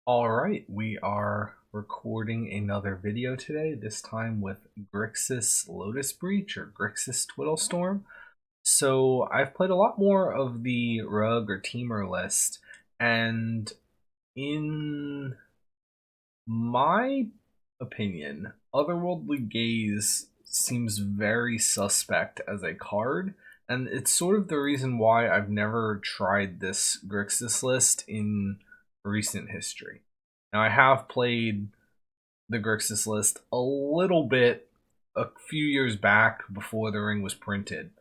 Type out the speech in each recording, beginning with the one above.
Alright, we are recording another video today, this time with Grixis Lotus Breach or Grixis Twiddlestorm. So I've played a lot more of the Rug or Teamer list, and in my opinion, Otherworldly Gaze seems very suspect as a card, and it's sort of the reason why I've never tried this Grixis list in recent history. Now, I have played the Grixis list a little bit a few years back before the ring was printed,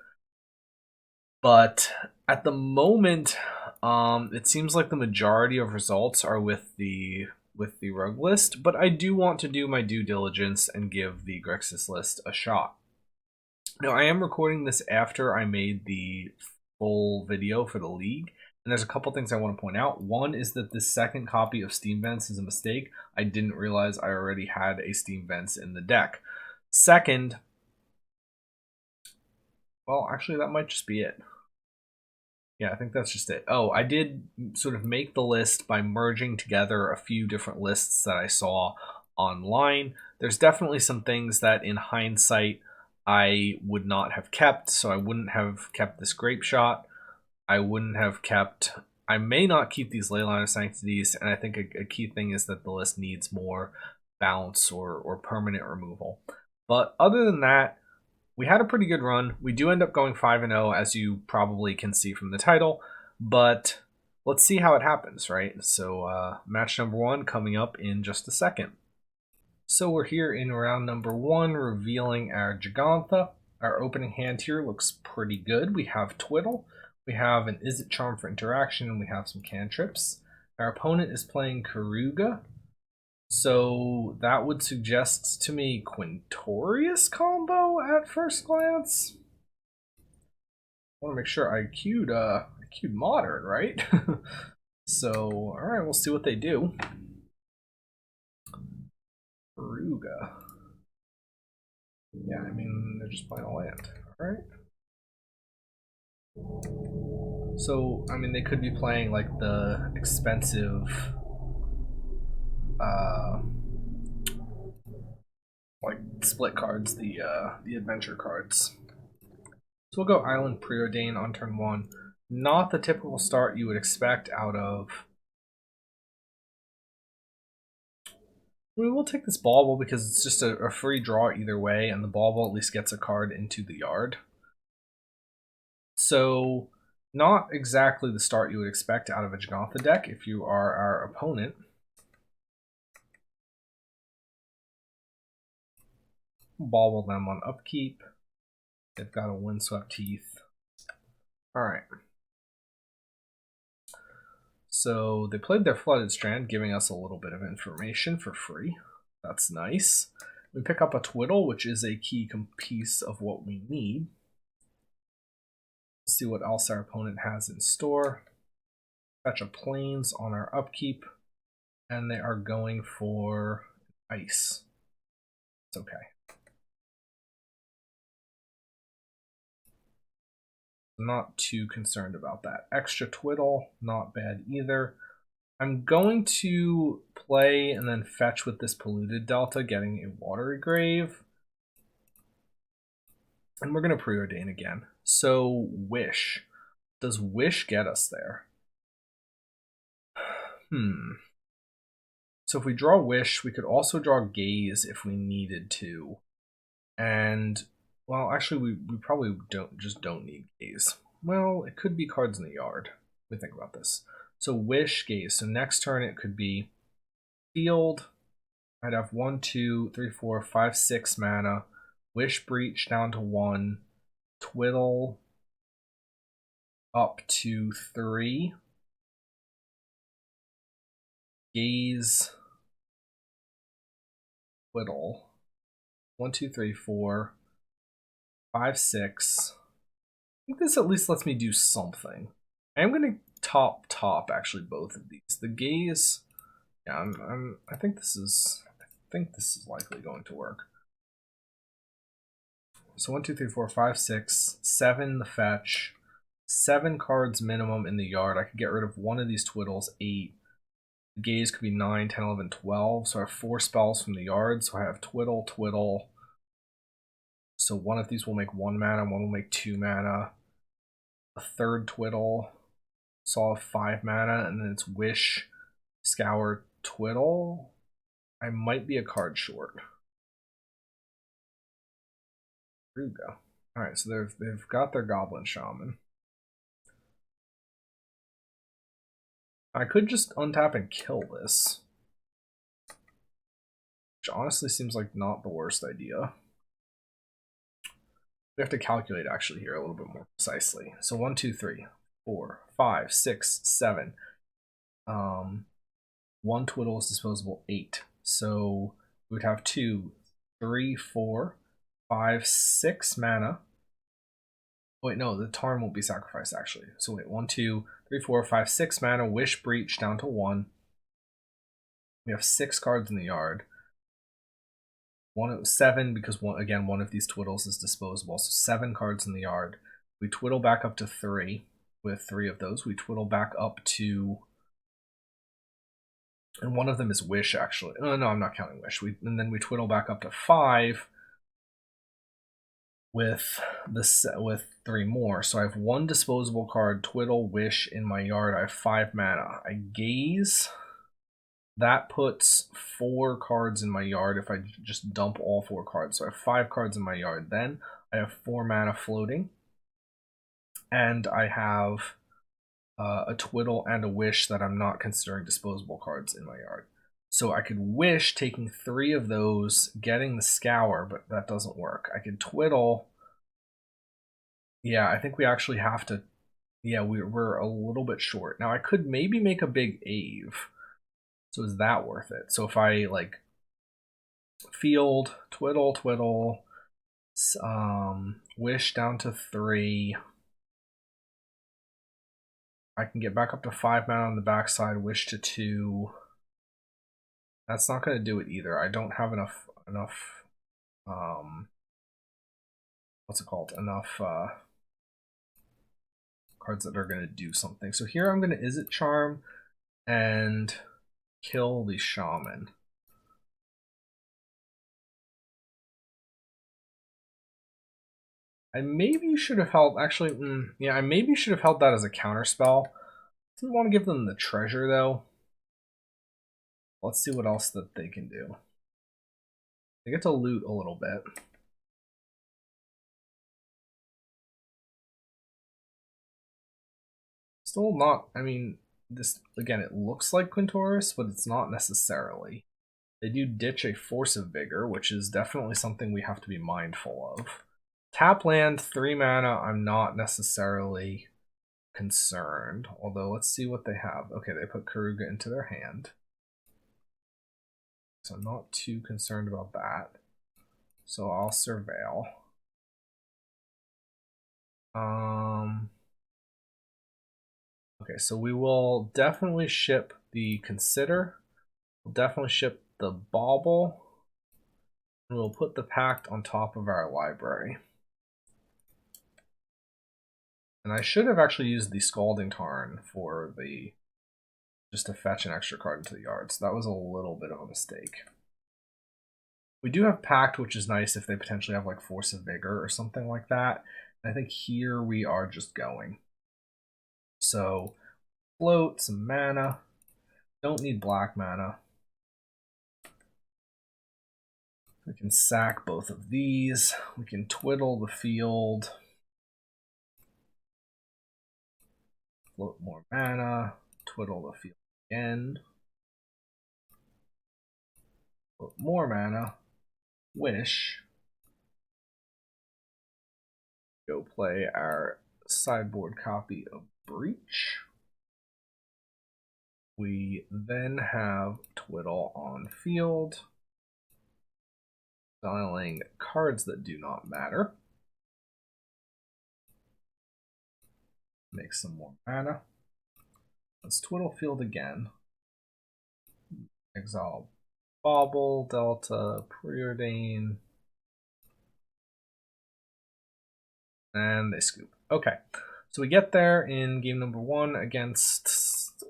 but at the moment, it seems like the majority of results are with the rug list, but I do want to do my due diligence and give the Grixis list a shot. Now, I am recording this after I made the full video for the league, and there's a couple things I want to point out. One is that the second copy of Steam Vents is a mistake. I didn't realize I already had a Steam Vents in the deck. Second, well, actually, that might just be it. Yeah, I think that's just it. Oh, I did sort of make the list by merging together a few different lists that I saw online. There's definitely some things that in hindsight I would not have kept, so I wouldn't have kept this Grape Shot. I wouldn't have kept... I may not keep these Leyline of Sanctities, and I think a key thing is that the list needs more bounce or permanent removal. But other than that, we had a pretty good run. We do end up going 5-0, as you probably can see from the title, but let's see how it happens, right? So match number 1 coming up in just a second. So we're here in round number 1, revealing our Gigantha. Our opening hand here looks pretty good. We have Twiddle, we have an Is It Charm for interaction, and we have some cantrips. Our opponent is playing Keruga, so that would suggest to me Quintorius combo at first glance. I want to make sure I queued Modern, right? So, alright, we'll see what they do. Keruga. Yeah, I mean, they're just playing a land, alright? So, I mean, they could be playing like the expensive like split cards, the adventure cards. So we'll go Island Preordain on turn 1. Not the typical start you would expect out of... I mean, we'll take this Bauble because it's just a free draw either way, and the Bauble at least gets a card into the yard. So, not exactly the start you would expect out of a Gigantha deck if you are our opponent. Bauble them on upkeep. They've got a Windswept Teeth. Alright. So they played their Flooded Strand, giving us a little bit of information for free. That's nice. We pick up a Twiddle, which is a key piece of what we need. Let's see what else our opponent has in store. Fetch a Plains on our upkeep, and they are going for Ice. It's okay. Not too concerned about that. Extra Twiddle, not bad either. I'm going to play and then fetch with this Polluted Delta, getting a Watery Grave. And we're going to Preordain again. So, Wish. Does Wish get us there? So if we draw Wish, we could also draw Gaze if we needed to. And... well, actually, we probably don't need Gaze. Well, it could be cards in the yard. Let me think about this. So Wish, Gaze. So next turn it could be Field. I'd have 1, 2, 3, 4, 5, 6 mana. Wish Breach down to 1. Twiddle up to 3. Gaze. Twiddle. 1, 2, 3, 4. 5, 6. I think this at least lets me do something. I am going to top actually both of these. The Gaze, yeah, I think this is likely going to work. So 1, 2, 3, 4, 5, 6, 7 the fetch, 7 cards minimum in the yard. I could get rid of one of these Twiddles, 8. The gaze could be 9, 10, 11, 12. So I have 4 spells from the yard. So I have Twiddle, Twiddle. So one of these will make 1 mana, one will make 2 mana. A third Twiddle. So I'll have 5 mana, and then it's Wish, Scour, Twiddle. I might be a card short. Keruga. Alright, so they've got their Goblin Shaman. I could just untap and kill this, which honestly seems like not the worst idea. We have to calculate actually here a little bit more precisely. So 1, 2, 3, 4, 5, 6, 7. 1 Twiddle is disposable 8. So we would have 2, 3, 4, 5, 6 mana. Wait, no, the Tarn won't be sacrificed actually. So wait, 1, 2, 3, 4, 5, 6 mana. Wish Breach down to 1. We have 6 cards in the yard. 7 because one of these Twiddles is disposable. So 7 cards in the yard. We twiddle back up to 3 with 3 of those. We twiddle back up to, and one of them is Wish actually. Oh, no, I'm not counting Wish. And then we twiddle back up to 5 with 3 more. So I have 1 disposable card, Twiddle, Wish in my yard. I have 5 mana. I gaze. That puts 4 cards in my yard if I just dump all 4 cards. So I have 5 cards in my yard. Then I have 4 mana floating. And I have a Twiddle and a Wish that I'm not considering disposable cards in my yard. So I could Wish taking 3 of those, getting the Scour, but that doesn't work. I could Twiddle. Yeah, I think we actually have to. Yeah, we're a little bit short. Now I could maybe make a big Ave. So is that worth it? So if I like field, Twiddle, Twiddle, Wish down to 3. I can get back up to 5 mana on the backside, Wish to 2. That's not going to do it either. I don't have enough what's it called? Enough cards that are going to do something. So here I'm going to Izzet Charm and kill the Shaman. I maybe should have held, actually, yeah, I maybe should have held that as a counter spell. Didn't want to give them the treasure though. Let's see what else that they can do. They get to loot a little bit. Still not, I mean, this, again, it looks like Quintoris, but it's not necessarily. They do ditch a Force of Vigor, which is definitely something we have to be mindful of. Tap land, 3 mana, I'm not necessarily concerned. Although, let's see what they have. Okay, they put Keruga into their hand. So I'm not too concerned about that. So I'll Surveil. Okay, so we will definitely ship the Consider. We'll definitely ship the Bauble. And we'll put the Pact on top of our library. And I should have actually used the Scalding Tarn for the, just to fetch an extra card into the yard. So that was a little bit of a mistake. We do have Pact, which is nice if they potentially have like Force of Vigor or something like that. And I think here we are just going. So float, some mana. Don't need black mana. We can sack both of these. We can twiddle the field. Float more mana. Twiddle the field again. Float more mana. Wish. Go play our sideboard copy of Breach. We then have Twiddle on field. Dialing cards that do not matter. Make some more mana. Let's Twiddle field again. Exile Bauble, Delta, Preordain. And they scoop. Okay. So we get there in game number 1 against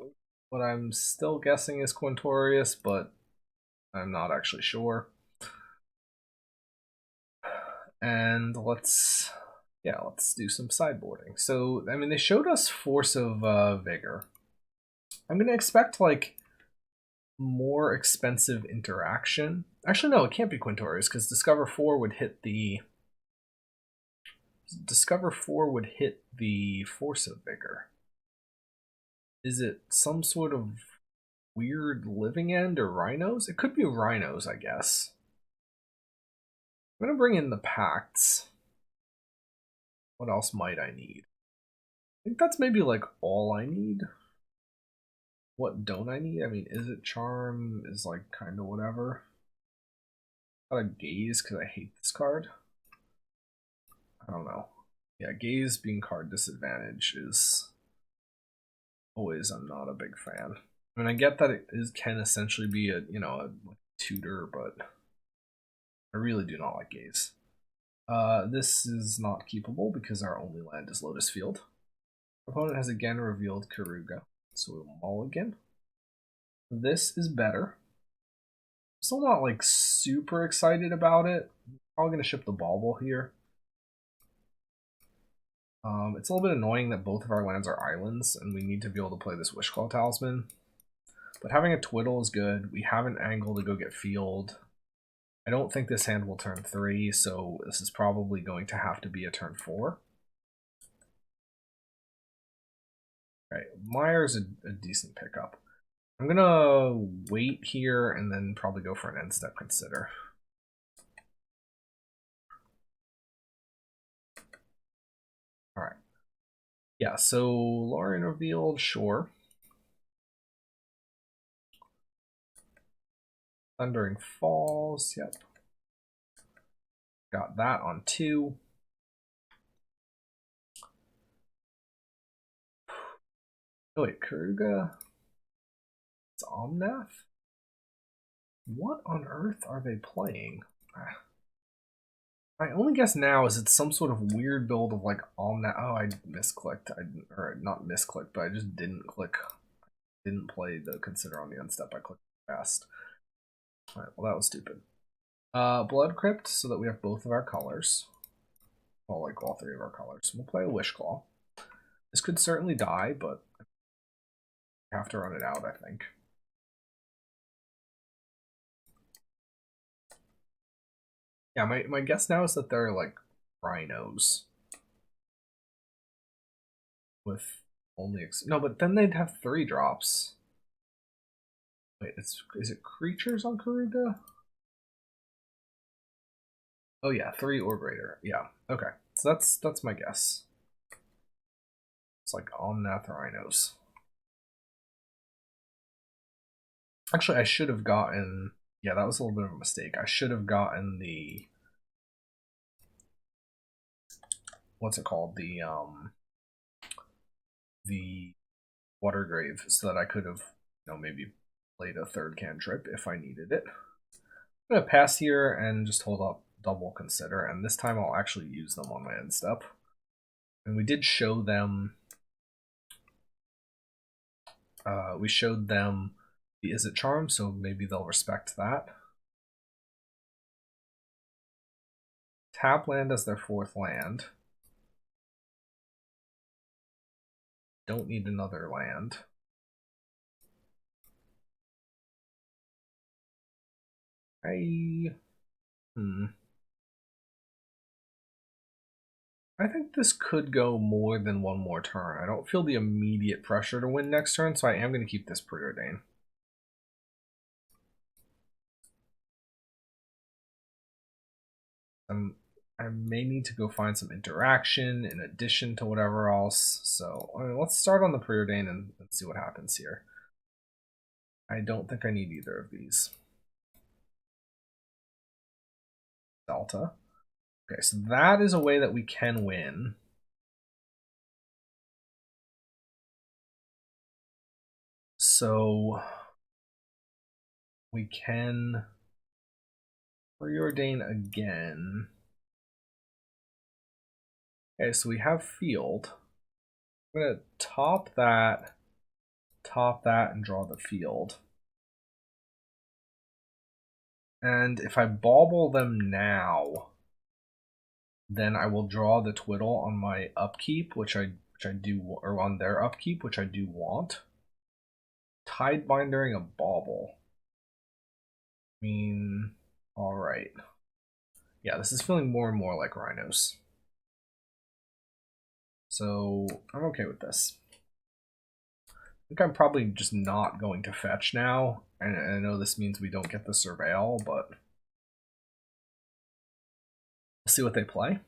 what I'm still guessing is Quintorius, but I'm not actually sure. And let's do some sideboarding. So, I mean, they showed us Force of Vigor. I'm going to expect, like, more expensive interaction. Actually, no, it can't be Quintorius, because Discover 4 would hit the... Discover 4 would hit the Force of Vigor. Is it some sort of weird Living End or Rhinos? It could be Rhinos, I guess. I'm going to bring in the Pacts. What else might I need? I think that's maybe like all I need. What don't I need? I mean, is it Charm is like kind of whatever. Got a Gaze because I hate this card. I don't know. Yeah, Gaze being card disadvantage is always, I'm not a big fan. I mean, I get that can essentially be a, you know, a tutor, but I really do not like Gaze. This is not keepable because our only land is Lotus Field. Opponent has again revealed Keruga, so we'll mulligan. This is better. Still not like super excited about it. Probably gonna ship the Bauble here. It's a little bit annoying that both of our lands are islands, and we need to be able to play this Wishclaw Talisman. But having a Twiddle is good. We have an angle to go get Field. I don't think this hand will turn 3, so this is probably going to have to be a turn 4. Right, Mire's a decent pickup. I'm gonna wait here and then probably go for an end step consider. All right. Yeah, so Lorien revealed, sure. Thundering Falls, yep. Got that on 2. Oh wait, Keruga? It's Omnath? What on earth are they playing? My only guess now is it's some sort of weird build of like Omnath. Oh, I misclicked. Or not misclicked, but I just didn't click. Didn't play the consider on the end step. I clicked fast. Alright, well that was stupid. Blood Crypt, so that we have both of our colors. Well, like all 3 of our colors. We'll play a Wishclaw. This could certainly die, but I have to run it out, I think. Yeah, my guess now is that they're like rhinos. With only no, but then they'd have 3 drops. Wait, is it creatures on Keruga? Oh yeah, 3 or greater. Yeah, okay. So that's my guess. It's like Omnath Rhinos. Actually, I should have gotten... Yeah, that was a little bit of a mistake. I should have gotten the... What's it called? The Watergrave, so that I could have, you know, maybe played a 3rd cantrip if I needed it. I'm going to pass here and just hold up double consider, and this time I'll actually use them on my end step. And we did show them... we showed them the Is It Charm, so maybe they'll respect that. Tap land as their 4th land. Don't need another land. I think this could go more than one more turn. I don't feel the immediate pressure to win next turn, so I am going to keep this Preordain. I may need to go find some interaction in addition to whatever else. So let's start on the Preordain and see what happens here. I don't think I need either of these. Delta. Okay, so that is a way that we can win. So we can Preordain again. Okay, so we have Field. I'm going to top that top that and draw the field. And if I bauble them now, then I will draw the twiddle on my upkeep, which I do, or on their upkeep, which I do want. Tidebindering a bauble. I mean, all right. Yeah, this is feeling more and more like Rhinos. So I'm okay with this. I think I'm probably just not going to fetch now. And I know this means we don't get the Surveil, but we'll see what they play.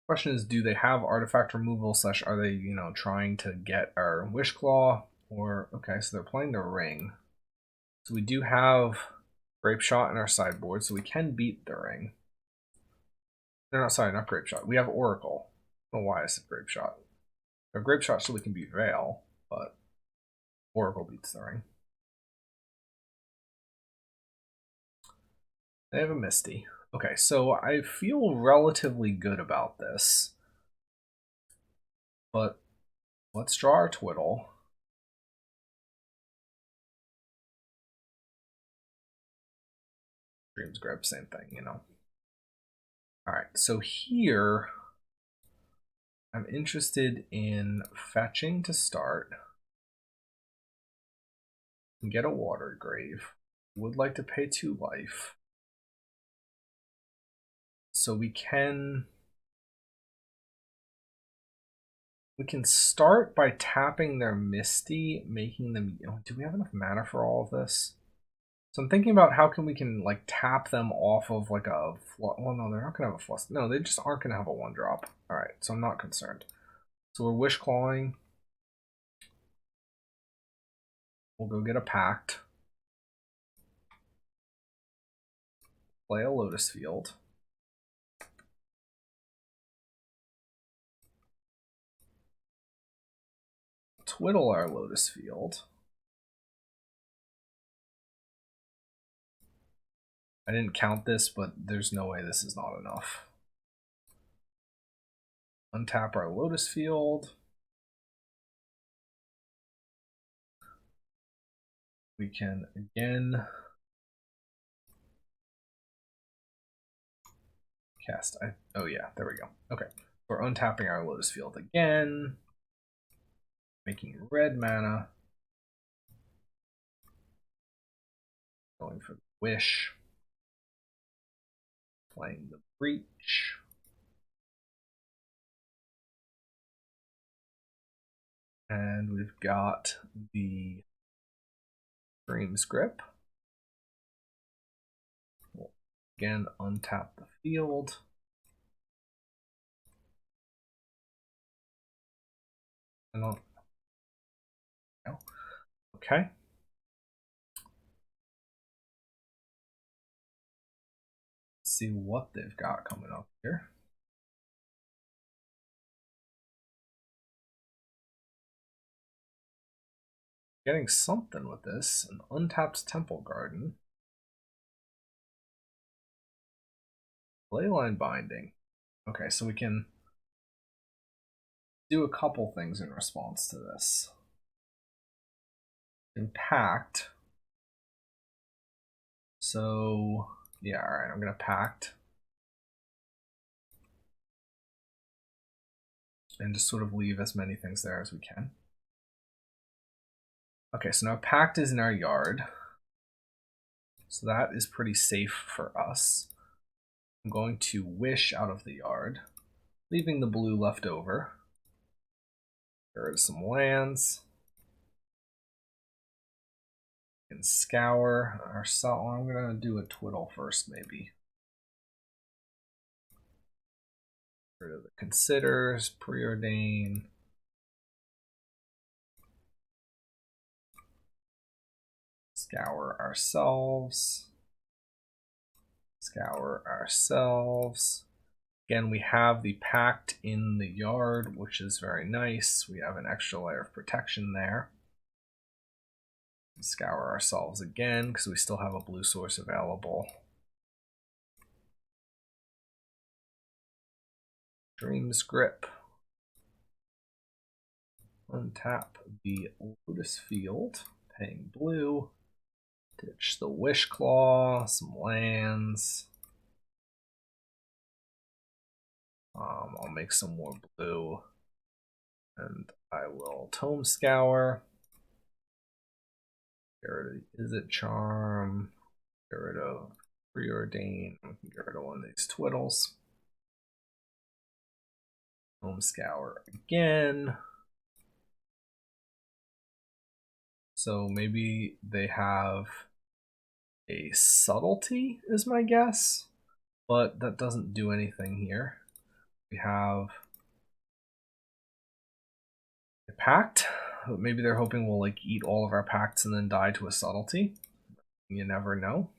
Question is, do they have artifact removal / are they, you know, trying to get our Wishclaw? Or, okay, so they're playing the Ring. So we do have Grape Shot in our sideboard, so we can beat the Ring. No, sorry, not Grape Shot. We have Oracle. I don't know why I said Grape Shot. We have Grape Shot so we can beat Veil, but Oracle beats the Ring. They have a Misty. Okay, so I feel relatively good about this. But let's draw our twiddle. Dreams Grip, same thing, you know. Alright, so here I'm interested in fetching to start. And get a Water Grave. Would like to pay 2 life. So we can start by tapping their Misty, making them. Oh, do we have enough mana for all of this? So I'm thinking about how we can like tap them off of like a. Well, no, they're not gonna have a flush. No, they just aren't gonna have a 1-drop. All right, so I'm not concerned. So we're Wish Clawing. We'll go get a Pact. Play a Lotus Field. Twiddle our Lotus Field. I didn't count this, but there's no way this is not enough. Untap our Lotus Field. We can again cast. Oh yeah, there we go. Okay, we're untapping our Lotus Field again, making red mana. Going for the Wish. Playing the Breach. And we've got the Dreams Grip. We'll again untap the field. I don't know. Okay. Let's see what they've got coming up here. Getting something with this. An untapped Temple Garden. Leyline Binding. Okay, so we can do a couple things in response to this. Impact. So, yeah, alright, I'm going to Pact. And just sort of leave as many things there as we can. Okay, so now Pact is in our yard. So that is pretty safe for us. I'm going to Wish out of the yard, leaving the blue left over. There are some lands. We can scour our salt. I'm going to do a Twiddle first, maybe. Get rid of the Considers, Preordain. Scour ourselves. Scour ourselves. Again, we have the Pact in the yard, which is very nice. We have an extra layer of protection there. Scour ourselves again, because we still have a blue source available. Dreams Grip. Untap the Lotus Field, paying blue. Ditch the Wish Claw, some lands. I'll make some more blue. And I will Tome Scour. Get rid of the Is It Charm. Get rid of Preordain. I can get rid of one of these Twiddles. Tome Scour again. So maybe they have a Subtlety, is my guess. But that doesn't do anything here. We have a Pact. Maybe they're hoping we'll like eat all of our pacts and then die to a Subtlety. You never know.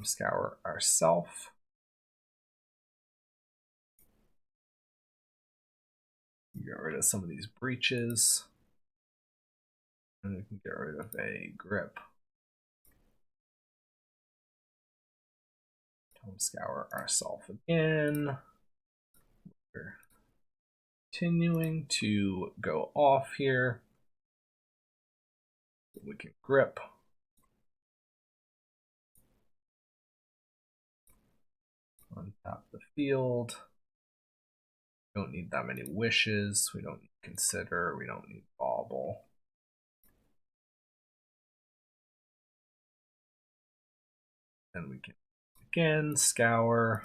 Scour ourselves. Get rid of some of these breaches. And we can get rid of a grip. Tome Scour ourselves again. We're continuing to go off here. We can grip. Untap the field. We don't need that many wishes. We don't need consider. We don't need bauble. Then we can again scour.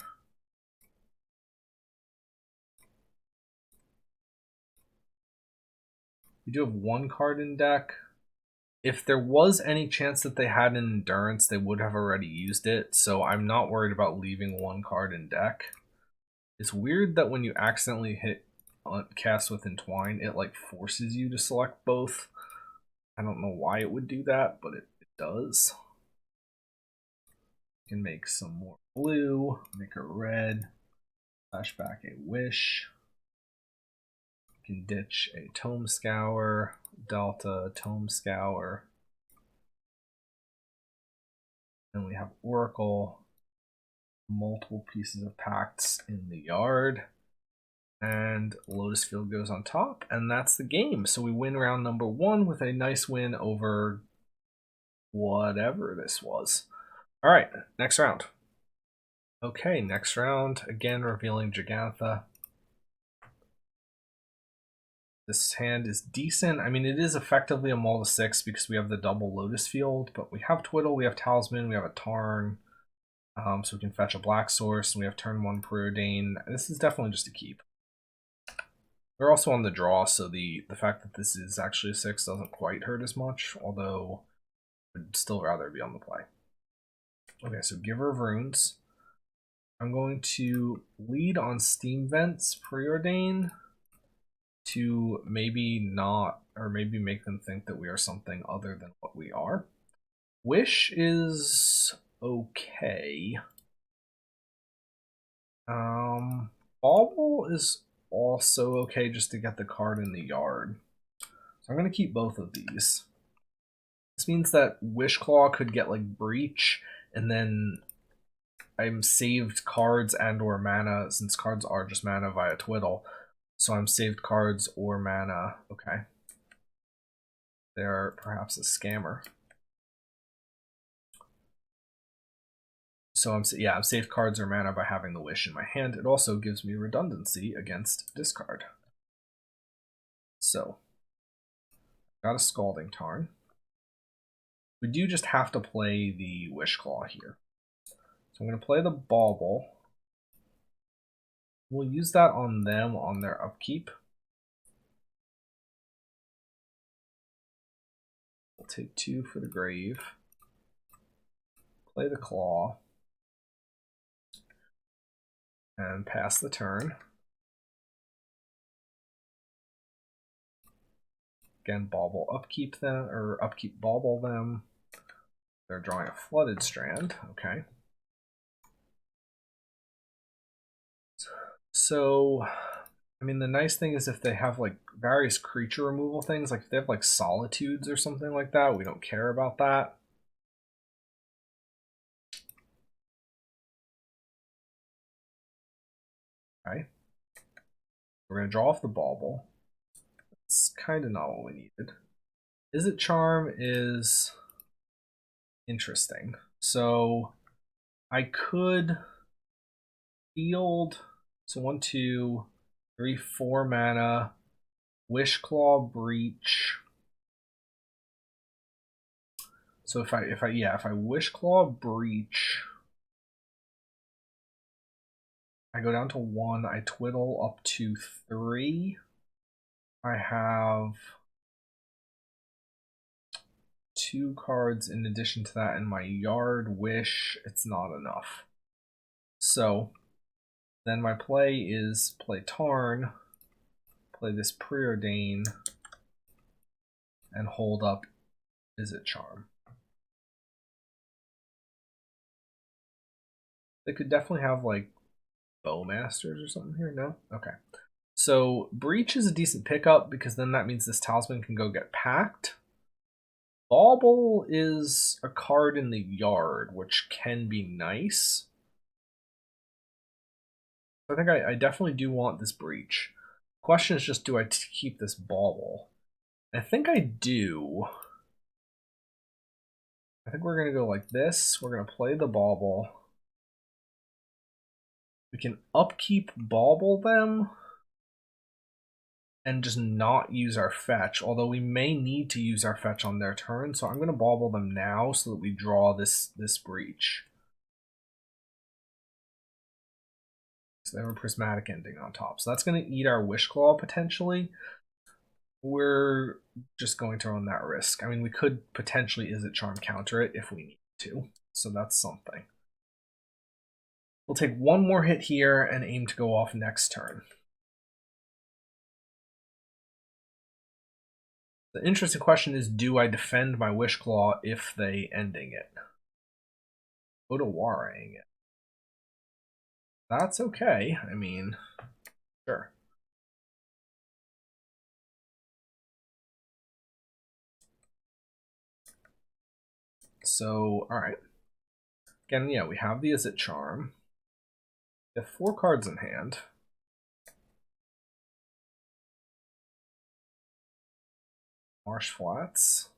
We do have one card in deck. If there was any chance that they had an endurance, they would have already used it, so I'm not worried about leaving one card in deck. It's weird that when you accidentally hit cast with Entwine, it like forces you to select both. I don't know why it would do that, but it does. You can make some more blue, make a red, flash back a Wish. You can ditch a Tome Scour, Delta, Tome Scour. Then we have Oracle, multiple pieces of pacts in the yard, and Lotus Field goes on top, and that's the game. So we win round number 1 with a nice win over whatever this was. All right, next round. Okay, next round, again revealing Jegantha. This hand is decent. I mean, it is effectively a Mull to 6 because we have the double Lotus Field, but we have Twiddle, we have Talisman, we have a Tarn, so we can fetch a Black Source, and we have turn 1 Preordain. This is definitely just a keep. We're also on the draw, so the fact that this is actually a 6 doesn't quite hurt as much, although I'd still rather be on the play. Okay, so Giver of Runes. I'm going to lead on Steam Vents Preordain to maybe not, or maybe make them think that we are something other than what we are. Wish is okay. Bauble is also okay just to get the card in the yard. So I'm going to keep both of these. This means that Wish Claw could get like Breach, and then I'm saved cards and or mana, since cards are just mana via Twiddle. So I'm saved cards or mana. Okay. They're perhaps a scammer. So I'm saved cards or mana by having the Wish in my hand. It also gives me redundancy against discard. So got a Scalding Tarn. We do just have to play the Wish Claw here. So I'm going to play the Bauble. We'll use that on them on their upkeep. We'll take 2 for the grave. Play the Claw. And pass the turn. Again, Bauble upkeep them, or upkeep Bauble them. They're drawing a Flooded Strand. Okay. So, I mean, the nice thing is if they have like various creature removal things, like if they have like Solitudes or something like that, we don't care about that. Okay. We're going to draw off the bauble. It's kind of not what we needed. Izzet Charm is interesting. So I could field, so 1, 2, 3, 4 mana, Wishclaw Breach. So if I Wishclaw Breach, I go down to 1, I twiddle up to 3. I have 2 cards in addition to that in my yard. Wish, it's not enough. So then my play is play Tarn, play this Preordain, and hold up Izzet Charm. They could definitely have like Bowmasters or something here. No? Okay. So Breach is a decent pickup because then that means this Talisman can go get packed. Bauble is a card in the yard, which can be nice. I think I definitely do want this Breach. Question is just, do I keep this Bauble? I think I do. I think we're going to go like this. We're going to play the Bauble. We can upkeep Bauble them and just not use our fetch, although we may need to use our fetch on their turn, so I'm going to Bauble them now so that we draw this Breach. So they have a Prismatic Ending on top. So that's going to eat our Wishclaw potentially. We're just going to run that risk. I mean, we could potentially Izzet Charm counter it if we need to, so that's something. We'll take one more hit here and aim to go off next turn. The interesting question is, do I defend my Wishclaw if they ending it? Odawaring it. That's okay. I mean, sure. So, alright. Again, yeah, we have the Izzet Charm. We have 4 cards in hand. Marsh Flats.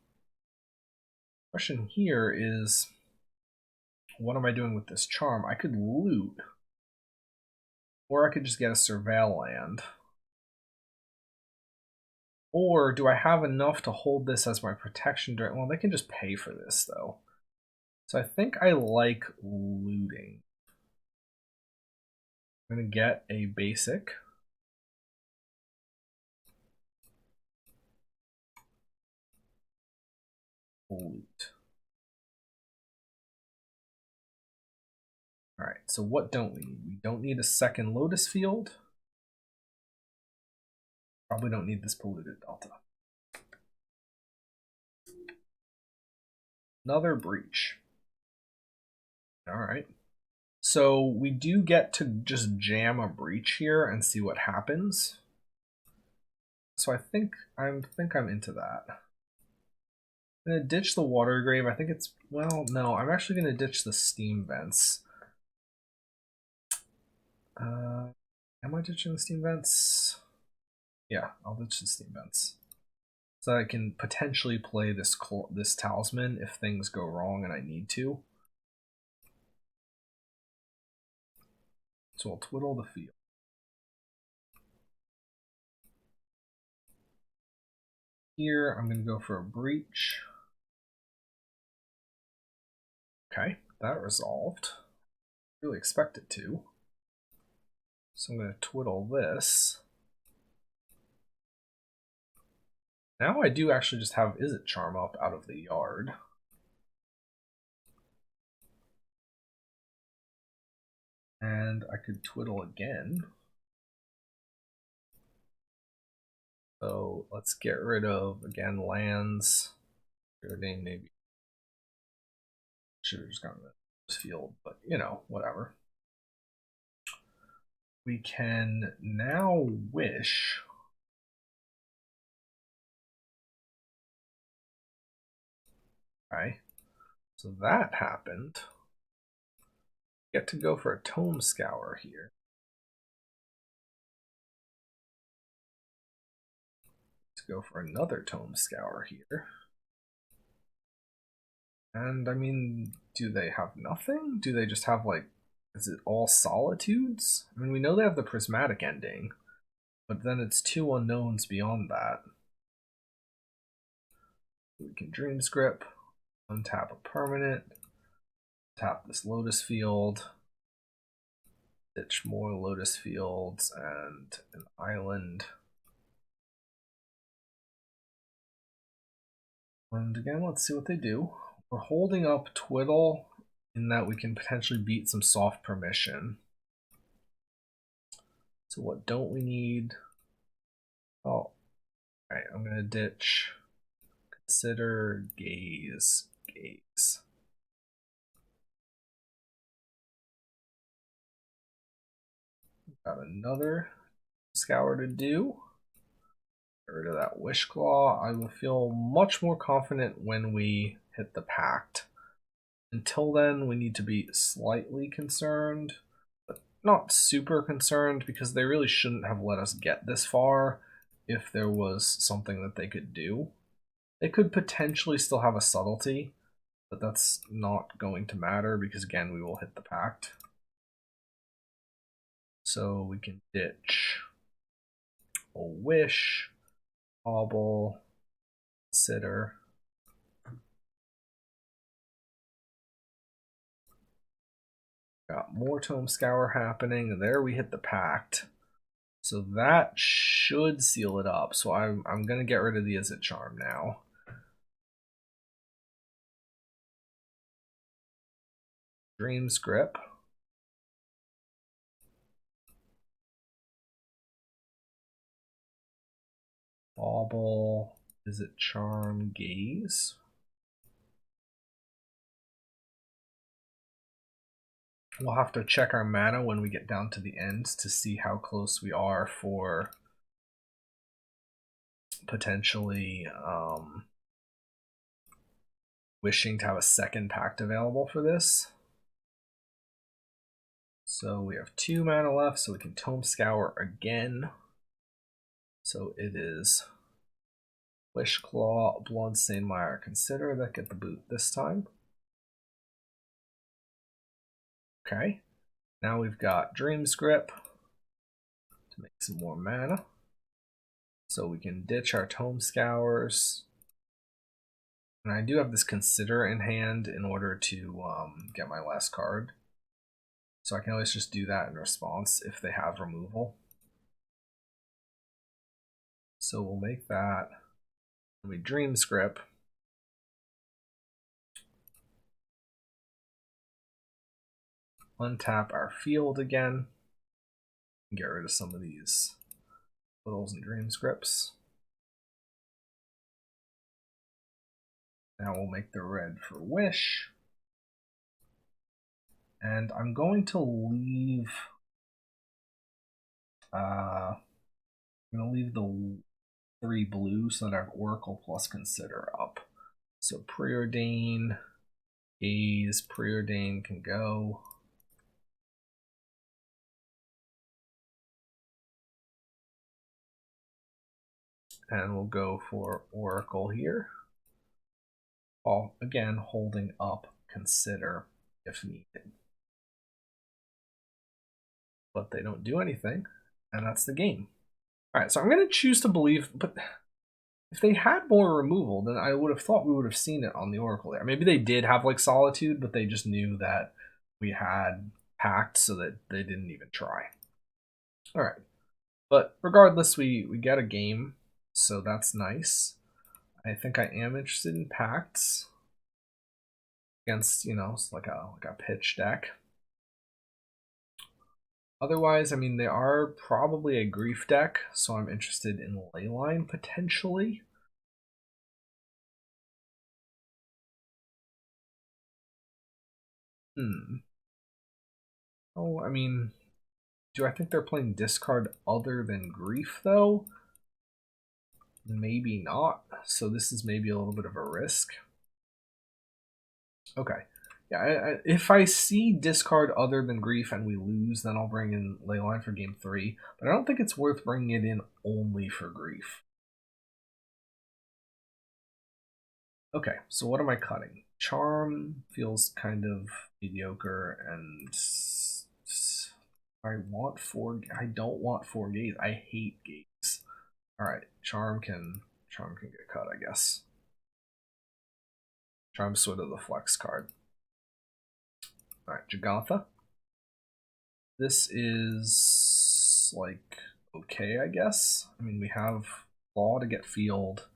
Question here is, what am I doing with this charm? I could loot. Or I could just get a Surveil land. Or do I have enough to hold this as my protection during... Well, they can just pay for this, though. So I think I like looting. I'm going to get a basic. Loot. Alright, so what don't we need? We don't need a second Lotus Field. Probably don't need this Polluted Delta. Another Breach. Alright. So we do get to just jam a Breach here and see what happens. So I think I'm into that. I'm gonna ditch the Water Grave. I think it's, well, no, I'm actually gonna ditch the Steam Vents. Am I ditching the Steam Vents? Yeah, I'll ditch the Steam Vents. So I can potentially play this Talisman if things go wrong and I need to. So I'll twiddle the field. Here, I'm going to go for a Breach. Okay, that resolved. Really expect it to. So I'm going to twiddle this. Now I do actually just have Izzet Charm up out of the yard. And I could twiddle again. So let's get rid of, again, lands. Maybe should have just gotten this field, but you know, whatever. We can now wish. Okay, so that happened. Get to go for a Tome Scour here. go for another Tome Scour here. And I mean, do they have nothing? Do they just have like, is it all Solitudes? I mean, we know they have the Prismatic ending, but then it's 2 unknowns beyond that. We can Dream Script, untap a permanent, tap this Lotus Field, ditch more Lotus Fields and an island. And again, let's see what they do. We're holding up Twiddle in that we can potentially beat some soft permission. So what don't we need? Oh, alright, I'm gonna ditch Consider, Gaze. Got another Scour to do. Get rid of that Wish Claw. I will feel much more confident when we hit the Pact. Until then, we need to be slightly concerned, but not super concerned, because they really shouldn't have let us get this far if there was something that they could do. They could potentially still have a subtlety, but that's not going to matter because, again, we will hit the Pact. So we can ditch a Wish, Hobble, Consider. Got more Tome Scour happening. There we hit the Pact. So that should seal it up. So I'm going to get rid of the Is It Charm now. Dream Script. Bauble. Is It Charm? Gaze. We'll have to check our mana when we get down to the end to see how close we are for potentially wishing to have a second Pact available for this. So we have 2 mana left, so we can Tome Scour again. So it is Wish Claw, Bloodstained Mire, Consider that get the boot this time. Okay, now we've got Dream Script to make some more mana. So we can ditch our Tome Scours. And I do have this Consider in hand in order to get my last card. So I can always just do that in response if they have removal. So we'll make that. We Dream Script. Untap our field again. Get rid of some of these Littles and Dream Scripts. Now we'll make the red for Wish. And I'm going to leave the 3 blue so that I have Oracle plus Consider up. So Preordain, Gaze, Preordain can go. And we'll go for Oracle here. Well, again, holding up Consider if needed. But they don't do anything, and that's the game. All right, so I'm going to choose to believe, but if they had more removal, then I would have thought we would have seen it on the Oracle there. Maybe they did have like Solitude, but they just knew that we had Pact so that they didn't even try. All right, but regardless, we get a game, so that's nice. I think I am interested in Pacts against, you know, like a pitch deck. Otherwise, I mean, they are probably a grief deck, so I'm interested in Leyline potentially. Oh, I mean, do I think they're playing discard other than grief, though? Maybe not. So this is maybe a little bit of a risk. Okay. Yeah, if I see discard other than grief and we lose, then I'll bring in Leyline for game 3. But I don't think it's worth bringing it in only for grief. Okay, so what am I cutting? Charm feels kind of mediocre, and I want four. I don't want four gaze. I hate gaze. All right, charm can get cut, I guess. Charm's sort of the flex card. All right, Jagantha. This is like okay, I guess. I mean, we have Claw to get field.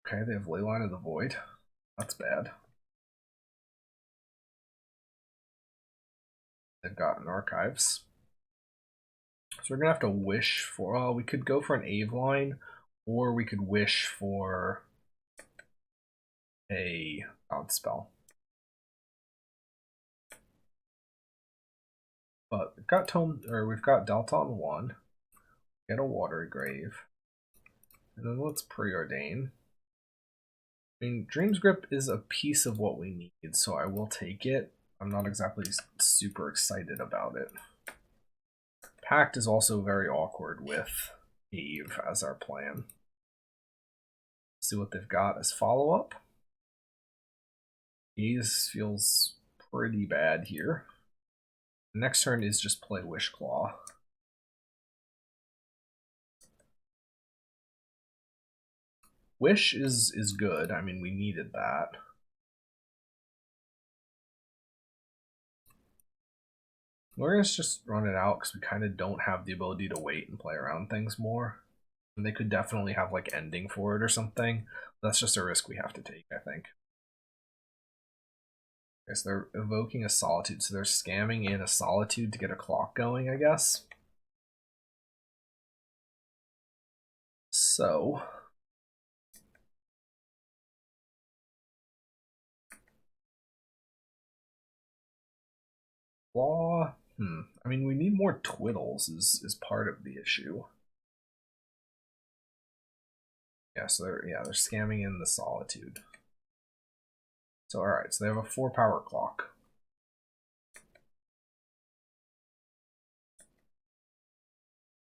Okay, they have Leyline of the Void. That's bad. They've gotten Archives. So we're gonna have to wish for. We could go for an Aveline, or we could wish for a bounce spell. But we've got we've got Delta on one. Get a Watery Grave, and then let's preordain. I mean, Dream's Grip is a piece of what we need, so I will take it. I'm not exactly super excited about it. Pact is also very awkward with Eve as our plan. See what they've got as follow-up. Gaze feels pretty bad here. The next turn is just play Wish Claw. Wish is good. I mean, we needed that. We're going to just run it out because we kind of don't have the ability to wait and play around things more. And they could definitely have like ending for it or something. That's just a risk we have to take, I think. Okay, so they're evoking a Solitude, so they're scamming in a Solitude to get a clock going, I guess. So Claw. I mean, we need more twiddles is part of the issue. Yeah, so they're scamming in the Solitude. So alright, so they have a 4-power clock.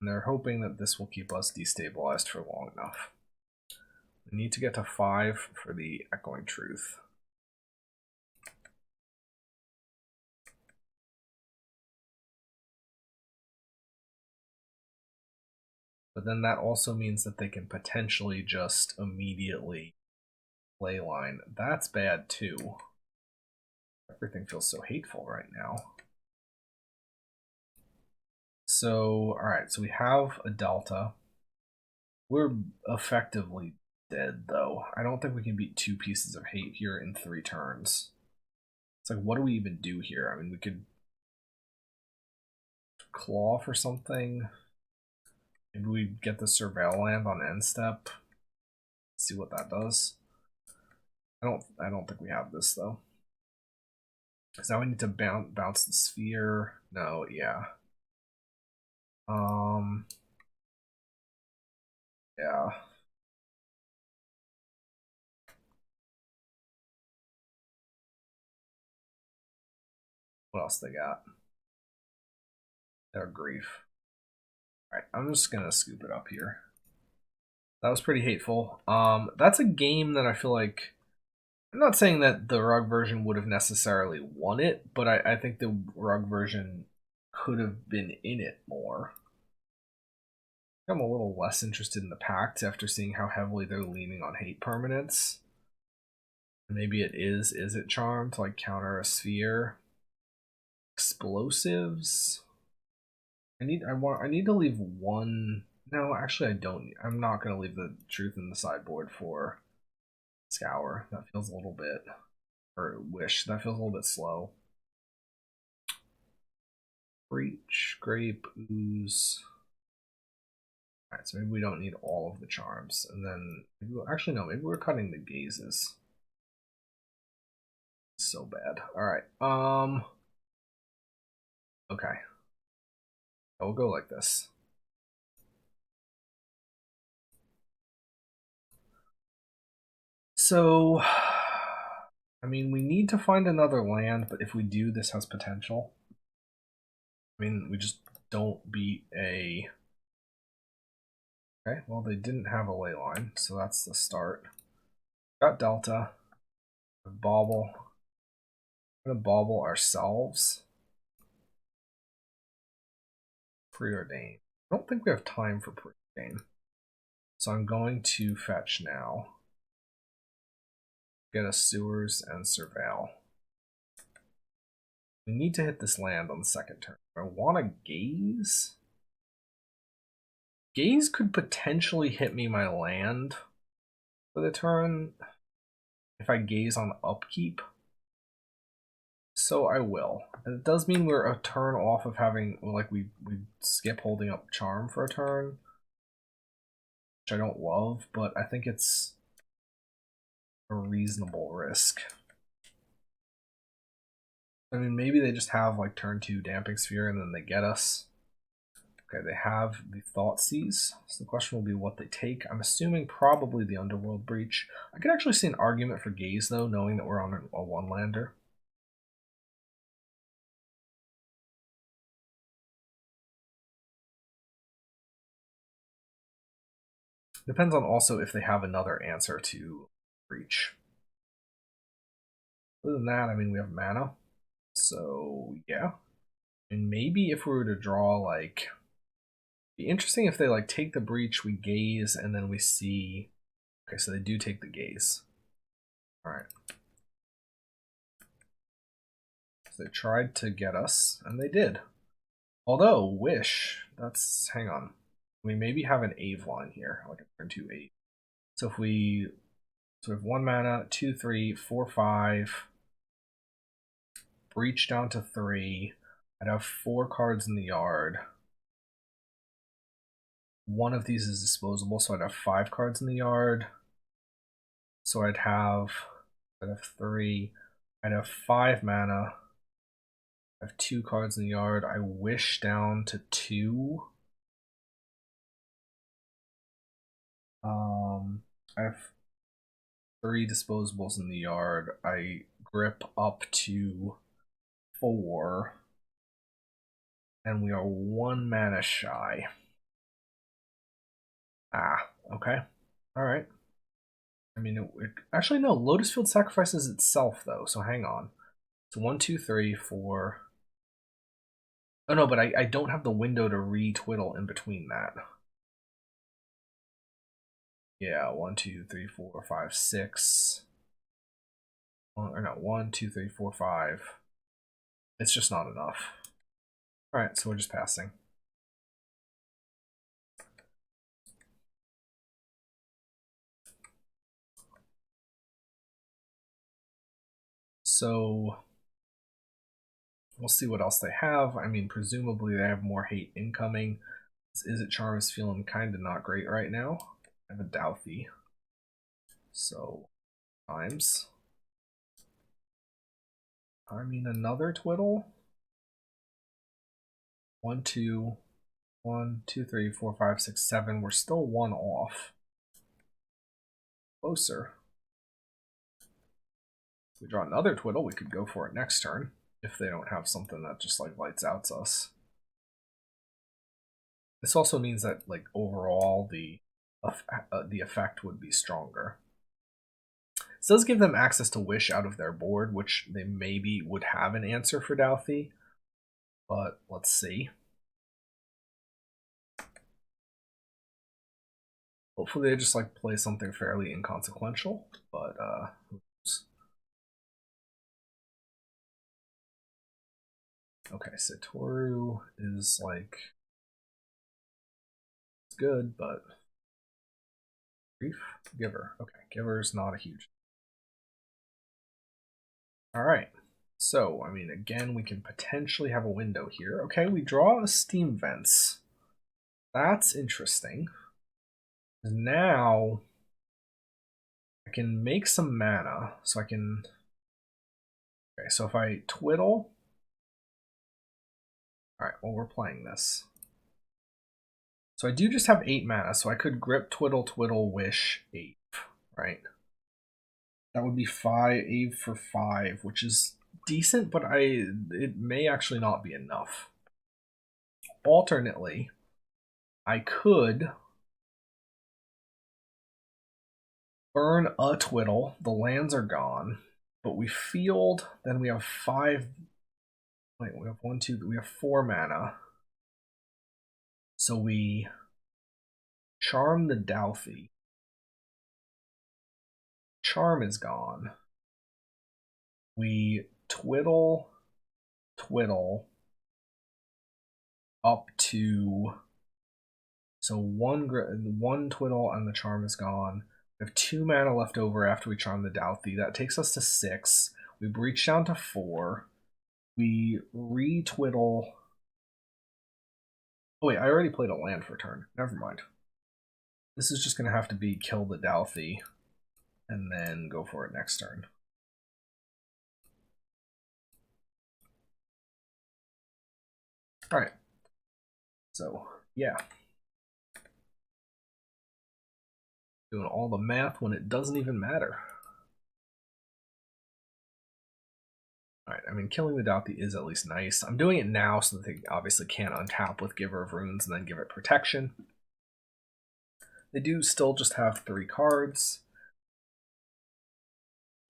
And they're hoping that this will keep us destabilized for long enough. We need to get to 5 for the Echoing Truth. But then that also means that they can potentially just immediately Leyline. That's bad too. Everything feels so hateful right now. So, alright, so we have a Delta. We're effectively dead, though. I don't think we can beat 2 pieces of hate here in 3 turns. It's like, what do we even do here? I mean, we could claw for something. Maybe we get the Surveil land on end step. See what that does. I don't think we have this though. So now we need to bounce the sphere. No, yeah. Yeah. What else they got? Their grief. Alright, I'm just gonna scoop it up here. That was pretty hateful. That's a game that I feel like I'm not saying that the rug version would have necessarily won it, but I think the rug version could have been in it more. I'm a little less interested in the Pact after seeing how heavily they're leaning on hate permanents. Maybe it is it Charm to like counter a sphere? Explosives? I need to leave one. No, actually I don't. I'm not gonna leave the Truth in the sideboard for Scour. That feels a little bit, or Wish. That feels a little bit slow. Breach, Grape, Ooze. Alright, so maybe we don't need all of the charms. And then, actually no, maybe we're cutting the gazes. So bad. Alright, okay. I'll go like this. So, I mean, we need to find another land, but if we do, this has potential. I mean, we just don't beat a Okay, well, they didn't have a ley line, so that's the start. Got Delta. Bauble. We're going to bauble ourselves. Preordain. I don't think we have time for preordain. So I'm going to fetch now. Get us sewers and surveil. We need to hit this land on the second turn. I want to gaze. Gaze could potentially hit me my land for the turn if I gaze on upkeep. So I will. And it does mean we're a turn off of having, like, we skip holding up charm for a turn, which I don't love, but I think it's a reasonable risk. I mean, maybe they just have like turn 2 Damping Sphere and then they get us. Okay, they have the Thoughtseize. So the question will be what they take. I'm assuming probably the Underworld Breach. I could actually see an argument for Gaze though, knowing that we're on a one-lander. Depends on also if they have another answer to Breach. Other than that, I mean, we have mana. So, yeah. And maybe if we were to draw, like... It'd be interesting if they, like, take the Breach, we gaze, and then we see... Okay, so they do take the gaze. Alright. So they tried to get us, and they did. Although, Wish, that's... Hang on. We maybe have an Ave line here, like a turn 2 8. So if we... So we have 1 mana, 2, 3, 4, 5... Breach down to 3. I'd have 4 cards in the yard. One of these is disposable, so I'd have 5 cards in the yard. So I'd have 3. I'd have 5 mana. I have 2 cards in the yard. I wish down to 2. I have 3 disposables in the yard. I grip up to 4. And we are 1 mana shy. Ah, okay. Alright. I mean, actually, no. Lotus Field sacrifices itself, though, so hang on. So 1, 2, 3, 4. Oh, no, but I don't have the window to retwiddle in between that. Yeah, 1, 2, 3, 4, 5, 6. Or no, 1, 2, 3, 4, 5. It's just not enough. Alright, so we're just passing. So we'll see what else they have. I mean, presumably they have more hate incoming. Is it Charm is feeling kind of not great right now. I have a Douthie. So, times. I mean, another twiddle. 1, 2, 1, 2, 3, 4, 5, 6, 7. We're still 1 off. Closer. If we draw another twiddle, we could go for it next turn if they don't have something that just like lights out us. This also means that like overall the effect would be stronger. This does give them access to Wish out of their board, which they maybe would have an answer for Douthie, but let's see. Hopefully they just like play something fairly inconsequential, but oops. Okay, Satoru is like it's good, but Grief Giver. Okay, Giver's not a huge. All right. So, I mean, again, we can potentially have a window here. Okay, we draw a Steam Vents. That's interesting. Now, I can make some mana, so I can... Okay, so if I twiddle... Alright, well, we're playing this. So I do just have 8 mana, so I could grip, twiddle, twiddle, wish, 8, right? That would be 5 for 5, which is decent, but it may actually not be enough. Alternately, I could burn a twiddle. The lands are gone, but we field. Then we have 5. Wait, we have 1, 2. We have 4 mana. So we charm the Douthie. Charm is gone. We twiddle up to, so one twiddle and the charm is gone. We have 2 mana left over after we charm the Douthie. That takes us to 6. We breach down to 4. We re-twiddle. Oh wait, I already played a land for turn. Never mind. This is just going to have to be kill the Douthie and then go for it next turn. Alright. So, yeah. Doing all the math when it doesn't even matter. Alright, I mean, killing the Douthie is at least nice. I'm doing it now so that they obviously can't untap with Giver of Runes and then give it protection. They do still just have 3 cards.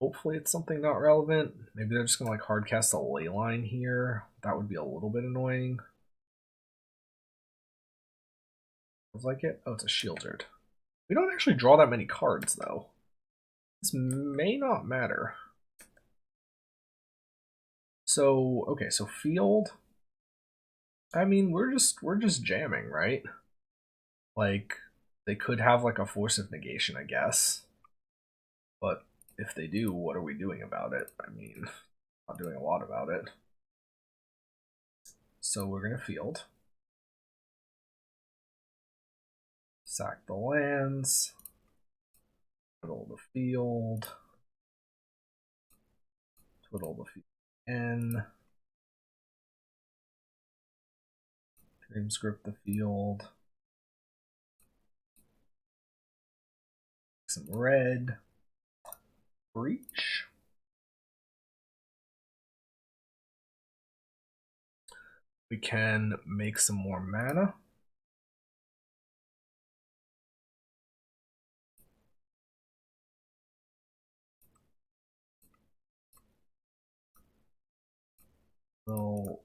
Hopefully it's something not relevant. Maybe they're just going to like hardcast a Leyline here. That would be a little bit annoying. Feels like it. Oh, it's a Shieldred. We don't actually draw that many cards, though. This may not matter. So, okay, so field. I mean, we're just jamming, right? Like, they could have like a Force of Negation, I guess. But if they do, what are we doing about it? I mean, not doing a lot about it. So we're gonna field. Sack the lands. Twiddle the field. Twiddle the field again. Dreamscript the field. Some red. Breach. We can make some more mana. We'll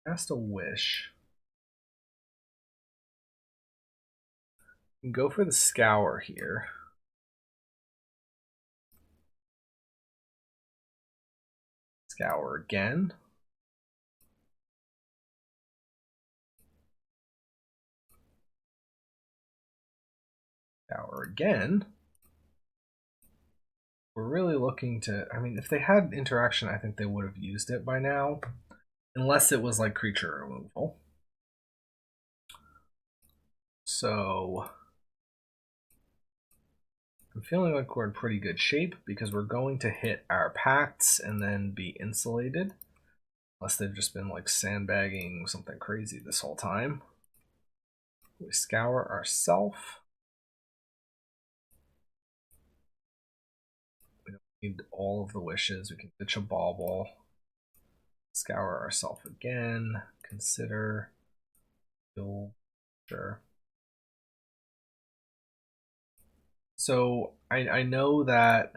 cast a wish. We can go for the scour here. Scour again. Scour again. We're really looking to, I mean, if they had interaction, I think they would have used it by now. Unless it was like creature removal. So I'm feeling like we're in pretty good shape because we're going to hit our pacts and then be insulated. Unless they've just been like sandbagging something crazy this whole time. We scour ourselves. We don't need all of the wishes. We can ditch a bauble. Scour ourselves again. Consider. Sure. So I know that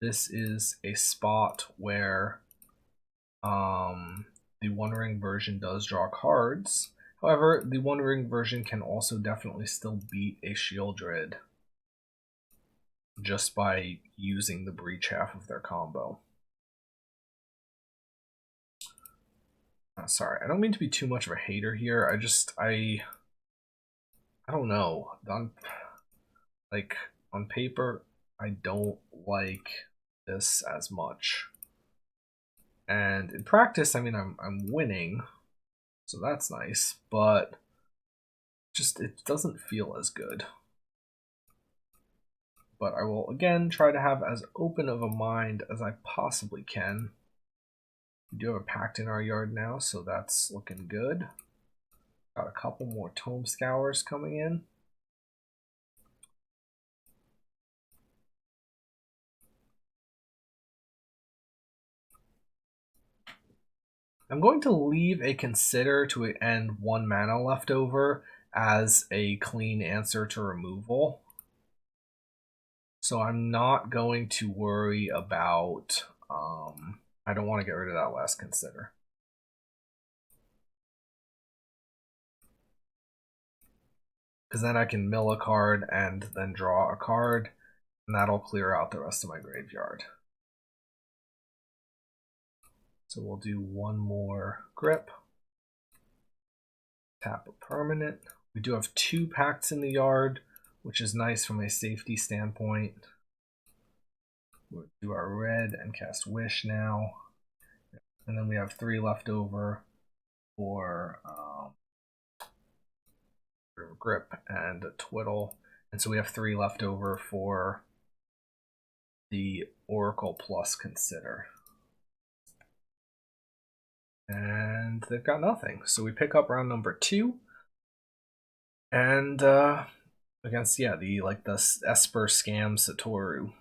this is a spot where the One Ring version does draw cards. However, the One Ring version can also definitely still beat a Shieldred just by using the breach half of their combo. Sorry, I don't mean to be too much of a hater here. I don't know. Like on paper, I don't like this as much. And in practice, I mean, I'm winning, so that's nice, but just it doesn't feel as good. But I will again try to have as open of a mind as I possibly can. We do have a pact in our yard now, so that's looking good. Got a couple more Tome Scours coming in. I'm going to leave a Consider to end 1 mana left over as a clean answer to removal. So I'm not going to worry about, I don't want to get rid of that last consider. Because then I can mill a card and then draw a card, and that'll clear out the rest of my graveyard. So we'll do one more grip. Tap a permanent. We do have 2 pacts in the yard, which is nice from a safety standpoint. We'll do our red and cast Wish now. And then we have 3 left over for grip and twiddle. And so we have 3 left over for the Oracle plus consider. And they've got nothing. So we pick up round number 2. And against, yeah, the Esper Scam Satoru.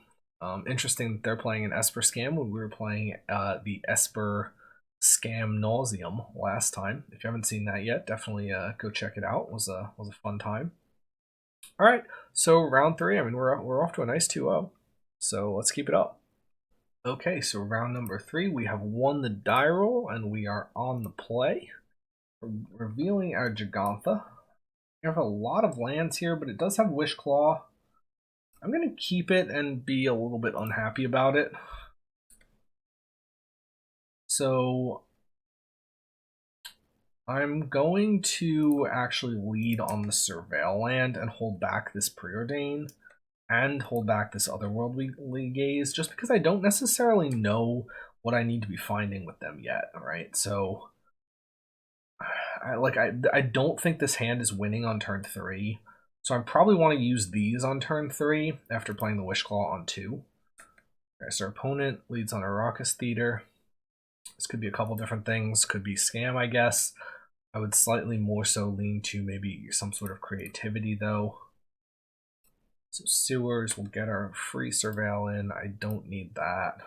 Interesting that they're playing an Esper Scam when we were playing the Esper Scam Nauseum last time. If you haven't seen that yet, definitely go check it out. It was a fun time. All right, so round 3. I mean, we're off to a nice 2-0. So let's keep it up. Okay, so round number 3, we have won the die roll and we are on the play. We're revealing our Gigantha. We have a lot of lands here, but it does have Wish Claw. I'm going to keep it and be a little bit unhappy about it. So I'm going to actually lead on the Surveil land and hold back this Preordain and hold back this Otherworldly Gaze, just because I don't necessarily know what I need to be finding with them yet, right? So I don't think this hand is winning on turn 3. So I probably want to use these on turn 3 after playing the Wish Claw on 2. Okay, so our opponent leads on a Raucous Theater. This could be a couple different things. Could be Scam, I guess. I would slightly more so lean to maybe some sort of creativity, though. So Sewers will get our free Surveil in. I don't need that.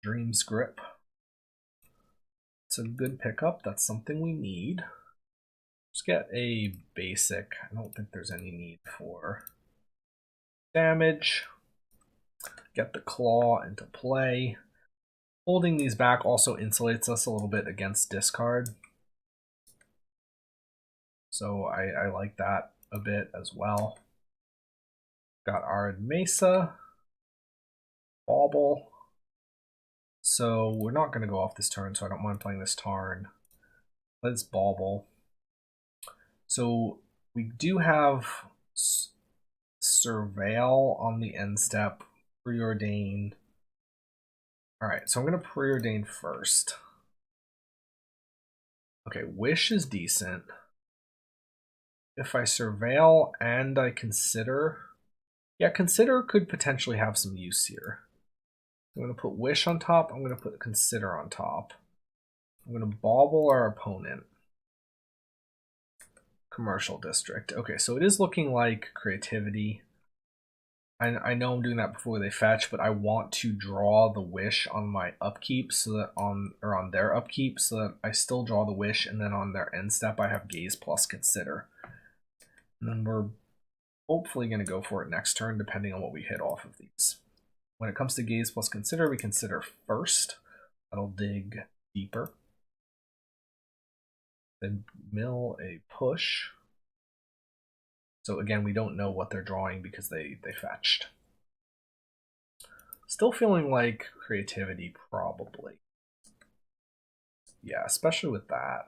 Dream's Grip. It's a good pickup. That's something we need. Just get a basic. I don't think there's any need for damage. Get the Claw into play. Holding these back also insulates us a little bit against discard. So I like that a bit as well. Got Arid Mesa. Bauble. So we're not going to go off this turn, so I don't mind playing this Tarn. Let's Bauble. So we do have Surveil on the end step. Preordain. Alright, so I'm going to Preordain first. Okay, Wish is decent. If I Surveil and I Consider... Yeah, Consider could potentially have some use here. I'm going to put Wish on top. I'm going to put Consider on top. I'm going to Bauble our opponent. Commercial District. Okay, so it is looking like creativity. I know I'm doing that before they fetch, but I want to draw the Wish on my upkeep so that on their upkeep so that I still draw the Wish, and then on their end step I have Gaze plus Consider. And then we're hopefully going to go for it next turn, depending on what we hit off of these. When it comes to Gaze plus Consider, we consider first. That'll dig deeper. Then mill a push. So again, we don't know what they're drawing because they fetched. Still feeling like creativity, probably. Yeah, especially with that.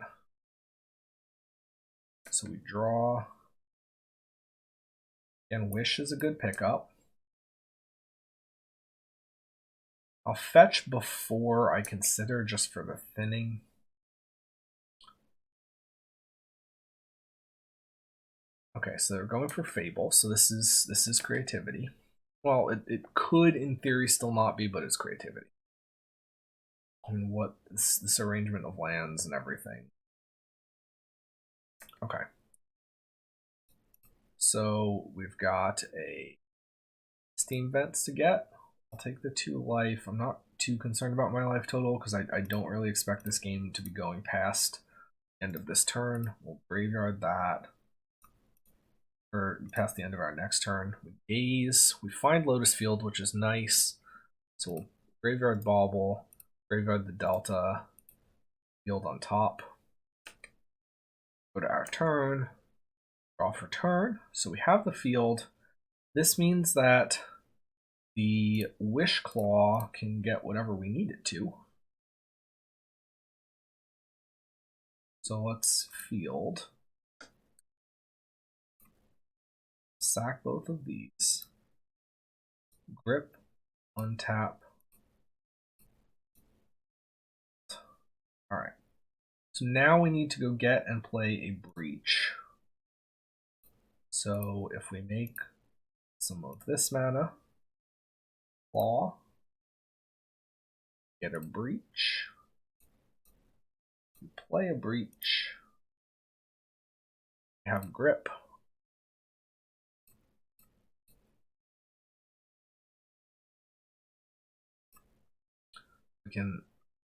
So we draw. And Wish is a good pickup. I'll fetch before I consider, just for the thinning. Okay, so they're going for Fable, so this is creativity. Well, it could in theory still not be, but it's creativity. I mean, what this arrangement of lands and everything. Okay. So we've got a Steam Vents to get. I'll take the 2 life. I'm not too concerned about my life total because I don't really expect this game to be going past End of this turn, we'll graveyard that. Or past the end of our next turn. We gaze, we find Lotus Field, which is nice. So we'll graveyard Bauble, graveyard the Delta, field on top. Go to our turn, draw for turn. So we have the field. This means that the Wish Claw can get whatever we need it to. So let's field. Sack both of these. Grip, untap. Alright. So now we need to go get and play a Breach. So if we make some of this mana, Claw, get a Breach, play a Breach, have Grip. We can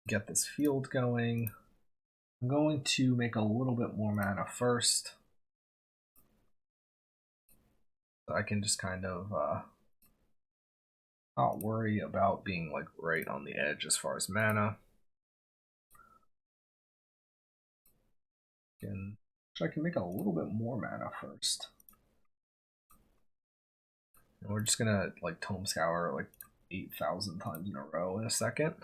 get this field going. I'm going to make a little bit more mana first. So I can just kind of not worry about being like right on the edge as far as mana. I can make a little bit more mana first. And we're just gonna like Tome Scour like 8,000 times in a row in a second.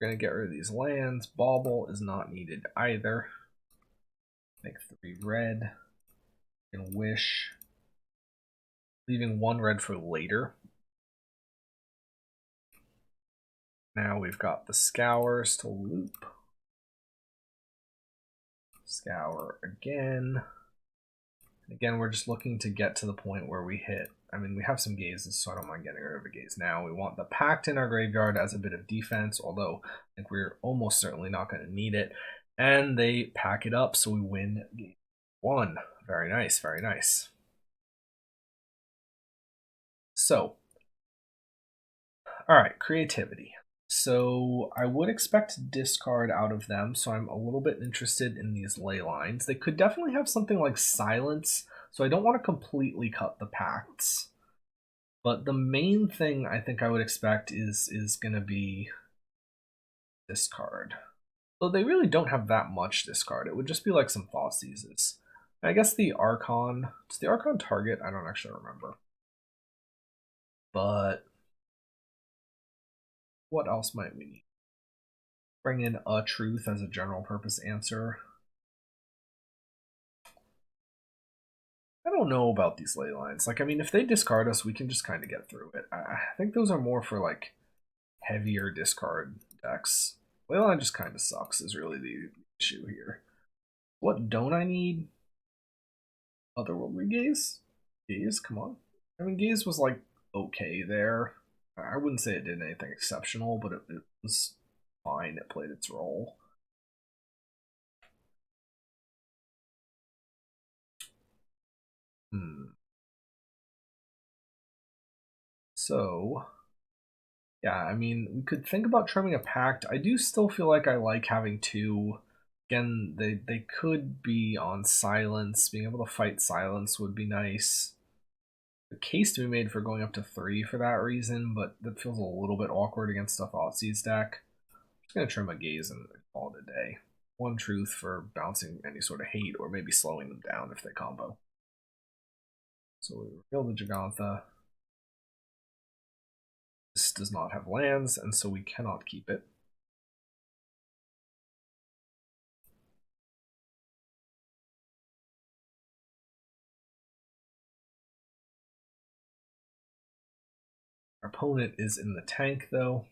We're gonna get rid of these lands. Bauble is not needed either. Make 3 red. And Wish. Leaving 1 red for later. Now we've got the Scours to loop. Scour again. Again, we're just looking to get to the point where we hit. I mean, we have some gazes, so I don't mind getting rid of a gaze now. We want the Pact in our graveyard as a bit of defense, although I think we're almost certainly not going to need it. And they pack it up, so we win game 1. Very nice, very nice. So, all right, creativity. So I would expect discard out of them, so I'm a little bit interested in these ley lines. They could definitely have something like silence, so I don't want to completely cut the pacts. But the main thing I think I would expect is going to be discard. So they really don't have that much discard. It would just be like some Thoughtseizes. I guess the Archon, does the Archon target? I don't actually remember. But what else might we need? Bring in a Truth as a general purpose answer. I don't know about these ley lines. Like, I mean, if they discard us, we can just kind of get through it. I think those are more for like heavier discard decks. Ley line just kind of sucks is really the issue here. What don't I need? Otherworldly Gaze? Gaze, come on. I mean, Gaze was like okay there. I wouldn't say it did anything exceptional, but it was fine. It played its role. So, yeah, I mean, we could think about trimming a Pact. I do still feel like I like having 2. Again, they could be on silence. Being able to fight silence would be nice. The case to be made for going up to 3 for that reason, but that feels a little bit awkward against a Thoughtseize deck. I'm just going to trim a Gaze and call it a day. 1 Truth for bouncing any sort of hate, or maybe slowing them down if they combo. So we reveal the Jegantha. This does not have lands, and so we cannot keep it. Our opponent is in the tank, though.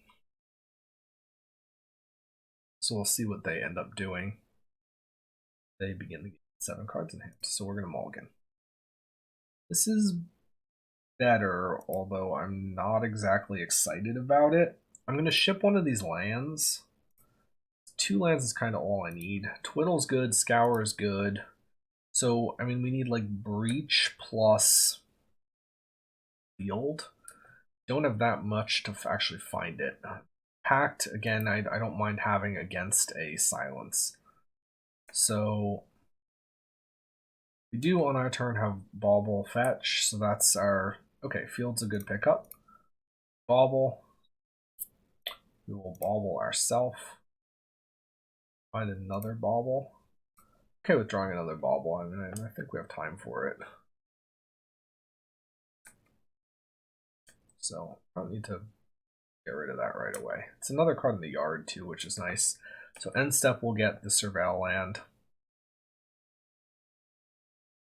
So we'll see what they end up doing. They begin to get 7 cards in hand, so we're going to mulligan. This is better, although I'm not exactly excited about it. I'm going to ship one of these lands. 2 lands is kind of all I need. Twiddle's good, Scour is good. So, I mean, we need like Breach plus Field. Don't have that much to actually find it. Pact, again, I don't mind having against a silence. So we do on our turn have Bauble fetch, so that's our... Okay, field's a good pickup. Bauble. We will Bauble ourselves. Find another Bauble. Okay with drawing another Bauble. I mean, I think we have time for it. So I don't need to get rid of that right away. It's another card in the yard too, which is nice. So end step we'll get the Surveil land.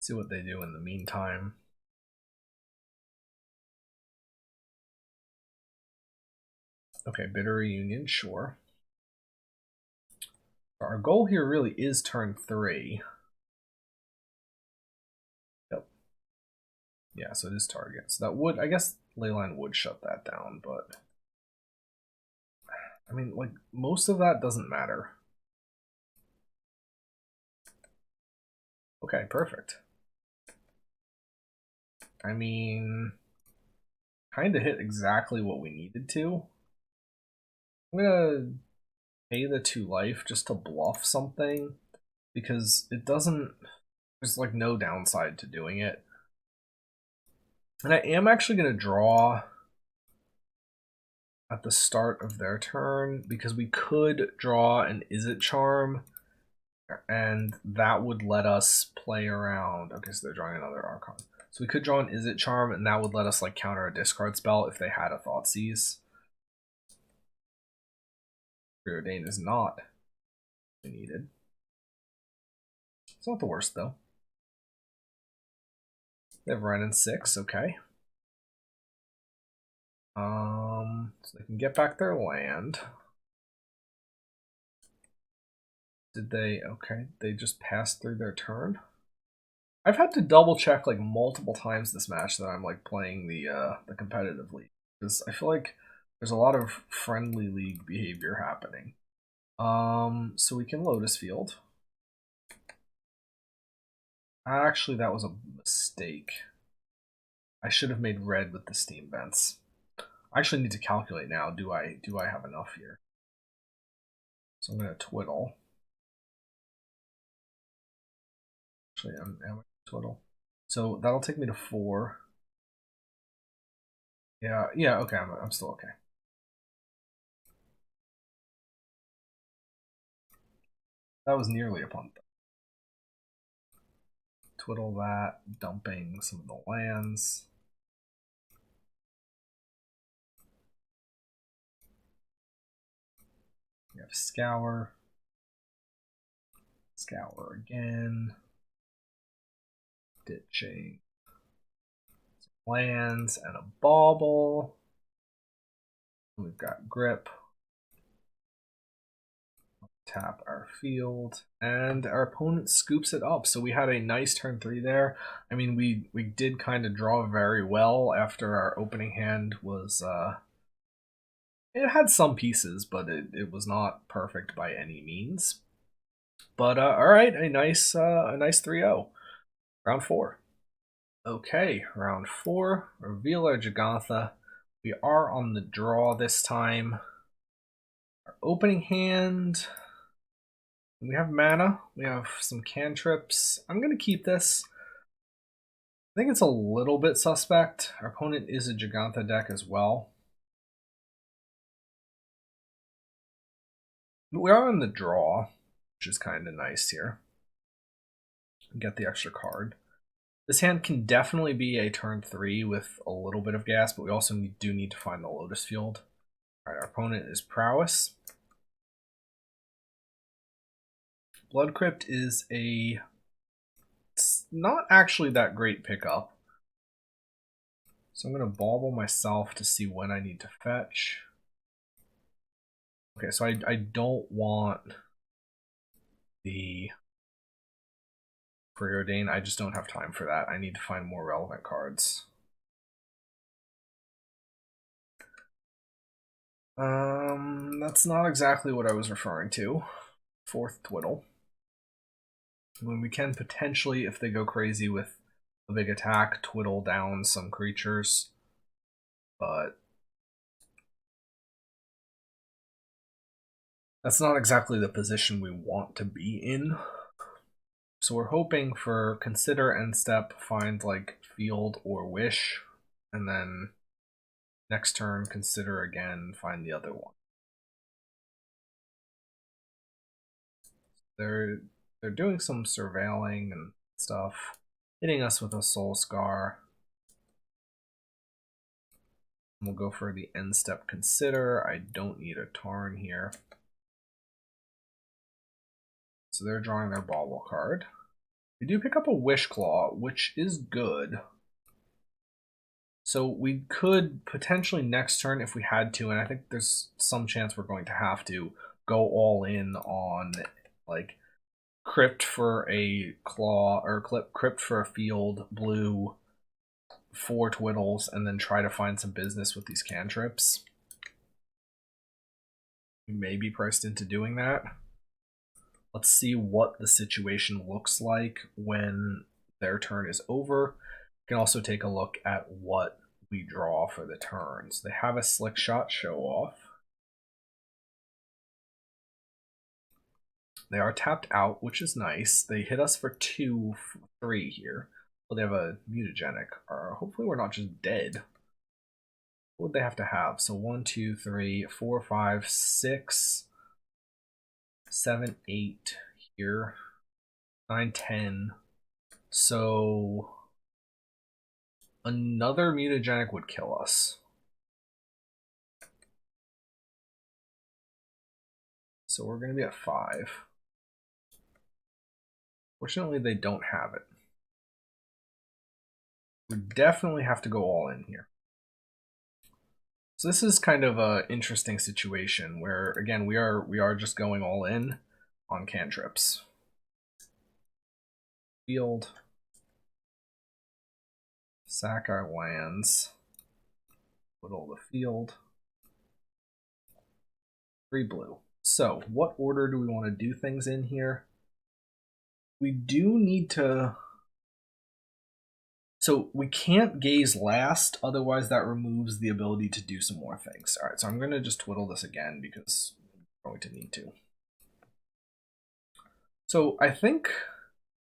See what they do in the meantime. Okay, Bitter Reunion, sure. Our goal here really is turn 3. Yep. Yeah, so it is target. So that would, I guess Leyline would shut that down, but I mean, like, most of that doesn't matter. Okay, perfect. I mean, kind of hit exactly what we needed to. I'm gonna pay the 2 life just to bluff something, because it doesn't, there's like no downside to doing it. And I am actually gonna draw at the start of their turn, because we could draw an Izzet Charm, and that would let us play around. Okay, so they're drawing another Archon. So we could draw an Izzet Charm, and that would let us like counter a discard spell if they had a Thoughtseize. Preordain is not needed. It's not the worst though. They have Wrenn and 6, okay. So they can get back their land. Did they? Okay, they just passed through their turn. I've had to double check like multiple times this match that I'm like playing the competitive league, because I feel like there's a lot of friendly league behavior happening. So we can Lotus Field. Actually, that was a mistake. I should have made red with the steam vents. I actually need to calculate now. Do I have enough here? So I'm gonna twiddle. Actually, am I twiddle? So that'll take me to 4. Yeah, okay, I'm still okay. That was nearly a punt. Twiddle that, dumping some of the lands. We have Scour. Scour again. Ditching some lands and a Bauble. We've got Grip. Tap our field, and our opponent scoops it up. So we had a nice turn 3 there. I mean, we did kind of draw very well after our opening hand was it had some pieces, but it was not perfect by any means. But all right, a nice 3-0. Round 4. Okay, round 4. Reveal our Jagantha. We are on the draw this time. Our opening hand. We have mana. We have some cantrips. I'm going to keep this. I think it's a little bit suspect. Our opponent is a Jagantha deck as well. But we are on the draw, which is kind of nice here. Get the extra card. This hand can definitely be a turn 3 with a little bit of gas, but we also do need to find the Lotus Field. Alright, our opponent is Prowess. Blood Crypt is it's not actually that great pickup. So I'm going to Bauble myself to see when I need to fetch. Okay, so I don't want the Preordain. I just don't have time for that. I need to find more relevant cards. That's not exactly what I was referring to. 4th Twiddle. When we can potentially, if they go crazy with a big attack, twiddle down some creatures. But that's not exactly the position we want to be in. So we're hoping for consider end step, find like field or wish, and then next turn consider again, find the other one. They're doing some surveilling and stuff, hitting us with a soul scar. We'll go for the end step consider. I don't need a Tarn here. So they're drawing their Bauble card. We do pick up a Wish Claw, which is good. So we could potentially next turn, if we had to, and I think there's some chance we're going to have to, go all in on like Crypt for a claw, or Crypt for a field, blue, 4 Twiddles, and then try to find some business with these cantrips. We may be priced into doing that. Let's see what the situation looks like when their turn is over. We can also take a look at what we draw for the turns. They have a Slick Shot Show Off. They are tapped out, which is nice. They hit us for 2-3 here. Well, they have a mutagenic. Hopefully we're not just dead. What would they have to have? So 1, 2, 3, 4, 5, 6, 7, 8 here. 9, 10. So another mutagenic would kill us. So we're going to be at 5. Fortunately, they don't have it. We definitely have to go all in here. So this is kind of an interesting situation where, again, we are just going all in on cantrips. Field. Sack our lands. Whittle the field. 3 blue. So what order do we want to do things in here? We do need to... So we can't gaze last, otherwise that removes the ability to do some more things. All right, so I'm going to just twiddle this again because I'm going to need to. So I think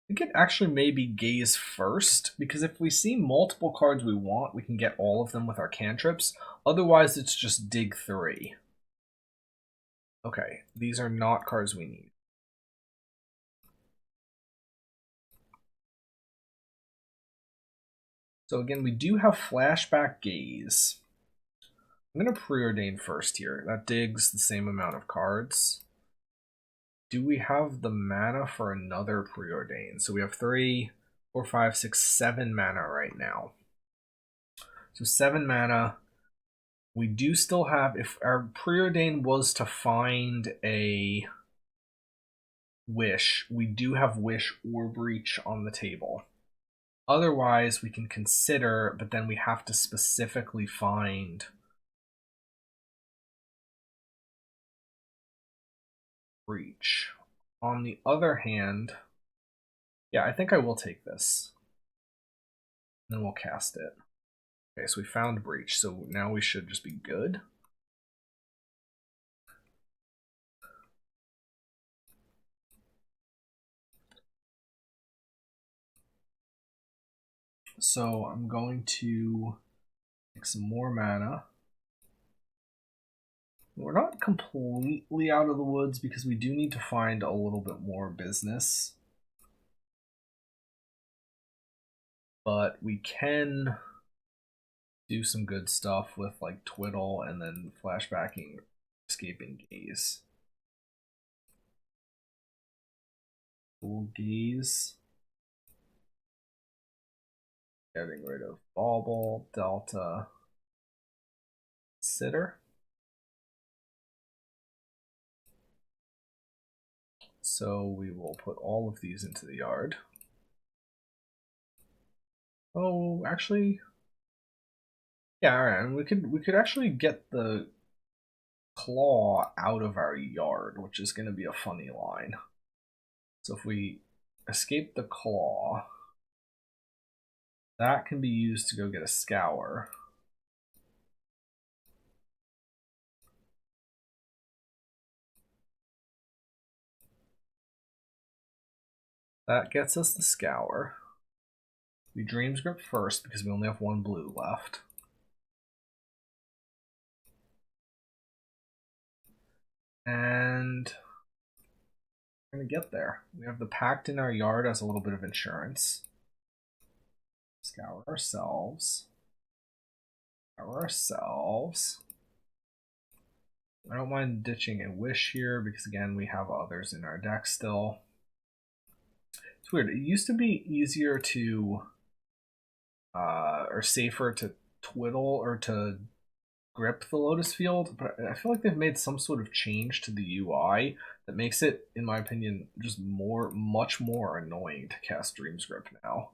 it actually maybe gaze first, because if we see multiple cards we want, we can get all of them with our cantrips. Otherwise, it's just dig 3. Okay, these are not cards we need. So again, we do have Flashback Gaze. I'm going to preordain first here. That digs the same amount of cards. Do we have the mana for another preordain? So we have 3, 4, 5, 6, 7 mana right now. So 7 mana. We do still have, if our preordain was to find a wish, we do have wish or breach on the table. Otherwise, we can consider, but then we have to specifically find breach. On the other hand, yeah, I think I will take this. And then we'll cast it. Okay, so we found breach, so now we should just be good. So I'm going to take some more mana. We're not completely out of the woods because we do need to find a little bit more business. But we can do some good stuff with like Twiddle and then flashbacking, escaping gaze. Full gaze. Getting rid of Bauble, Delta, Sitter. So we will put all of these into the yard. Oh, actually, yeah, all right. And we could actually get the claw out of our yard, which is going to be a funny line. So if we escape the claw, that can be used to go get a scour. That gets us the Scour. We Dreams Grip first because we only have one blue left. And we're going to get there. We have the Pact in our yard as a little bit of insurance. Scour ourselves. Scour ourselves. I don't mind ditching a Wish here because, again, we have others in our deck still. It's weird. It used to be easier to, or safer to twiddle or to grip the Lotus Field, but I feel like they've made some sort of change to the UI that makes it, in my opinion, just much more annoying to cast Dreams Grip now.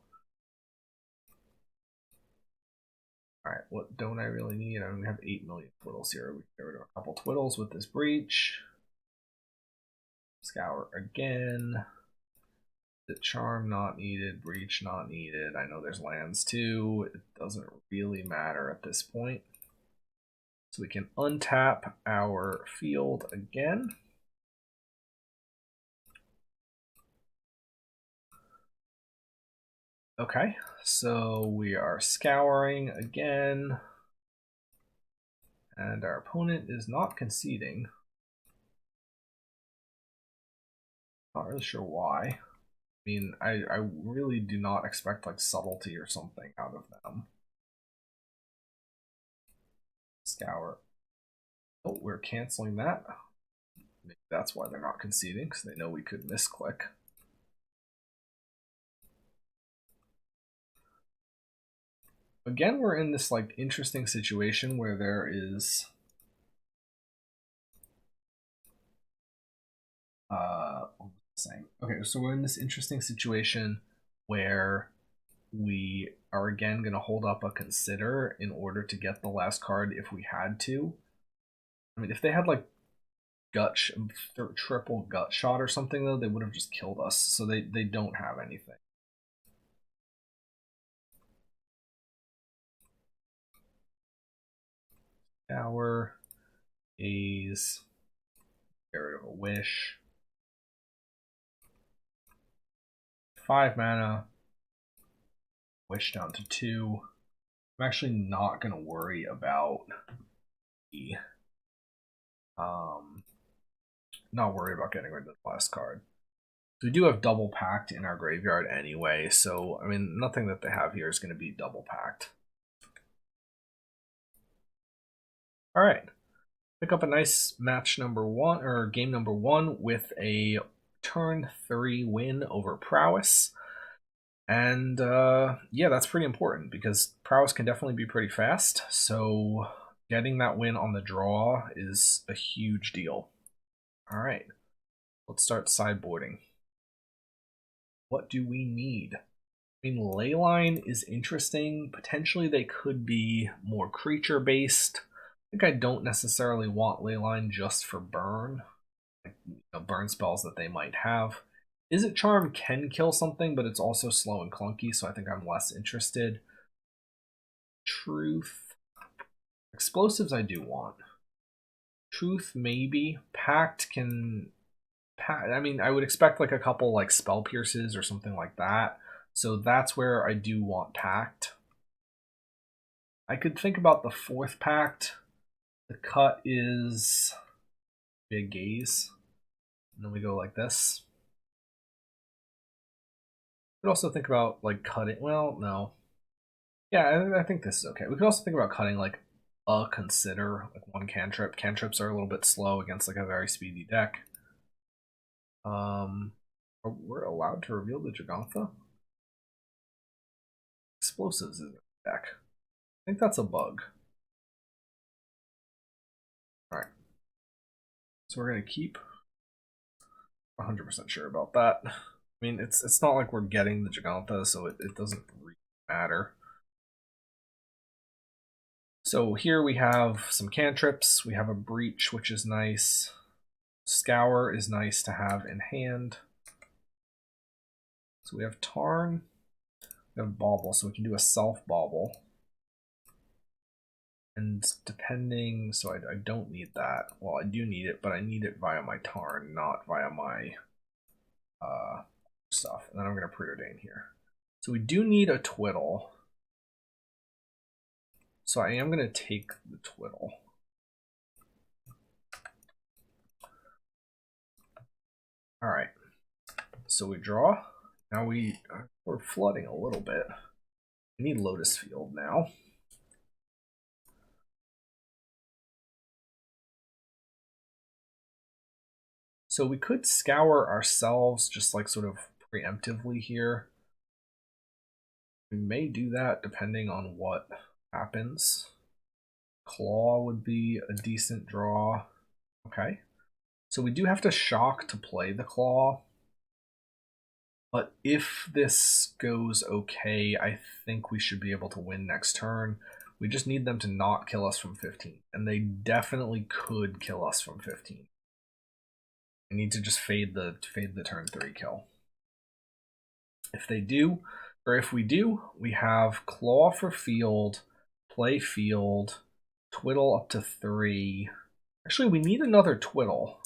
Alright, what don't I really need? I only have 8 million twiddles here. We can get rid of a couple twiddles with this breach. Scour again. The charm not needed, breach not needed. I know there's lands too. It doesn't really matter at this point. So we can untap our field again. Okay, so we are scouring again. And our opponent is not conceding. Not really sure why. I mean, I really do not expect like subtlety or something out of them. Scour. Oh, we're canceling that. Maybe that's why they're not conceding, because they know we could misclick. Again, we're in this like interesting situation where there is what was I saying? Okay, so we're in this interesting situation where we are again going to hold up a consider in order to get the last card if we had to. I mean, if they had like triple gut shot or something, though, they would have just killed us. So they don't have anything. Scour, Gaze, get rid of a Wish. 5 mana. Wish down to 2. I'm actually not going to worry about the not worried about getting rid of the last card. So we do have double packed in our graveyard anyway, so I mean nothing that they have here is going to be double packed. All right, pick up a nice match number 1 or game number 1 with a turn 3 win over Prowess. And yeah, that's pretty important because Prowess can definitely be pretty fast. So getting that win on the draw is a huge deal. All right, let's start sideboarding. What do we need? I mean, Leyline is interesting. Potentially they could be more creature based. I think I don't necessarily want Leyline just for burn, like, burn spells that they might have. Izzet Charm can kill something, but it's also slow and clunky, so I think I'm less interested. Truth. Explosives I do want. Truth maybe. Pact can... I mean, I would expect like a couple like Spell Pierces or something like that. So that's where I do want Pact. I could think about the 4th Pact. The cut is Big Gaze. And then we go like this. Could also think about like cutting. Well, no. Yeah, I think this is okay. We could also think about cutting like a consider, like 1 cantrip. Cantrips are a little bit slow against like a very speedy deck. We're allowed to reveal the Jegantha. Explosives in the deck. I think that's a bug. All right. So we're gonna keep 100% sure about that. I mean, it's not like we're getting the Jegantha, so it doesn't really matter. So here we have some cantrips. We have a Breach, which is nice. Scour is nice to have in hand. So we have Tarn. We have Bauble, so we can do a self Bauble. And depending, so I don't need that. Well, I do need it, but I need it via my Tarn, not via my stuff. And then I'm going to preordain here. So we do need a twiddle. So I am going to take the twiddle. All right. So we draw. Now we're flooding a little bit. We need Lotus Field now. So we could scour ourselves just like sort of preemptively here. We may do that depending on what happens. Claw would be a decent draw. Okay. So we do have to shock to play the Claw. But if this goes okay, I think we should be able to win next turn. We just need them to not kill us from 15. And they definitely could kill us from 15. I need to just fade the turn 3 kill. If they do, or if we do, we have Claw for field, play field, twiddle up to 3. Actually, we need another twiddle.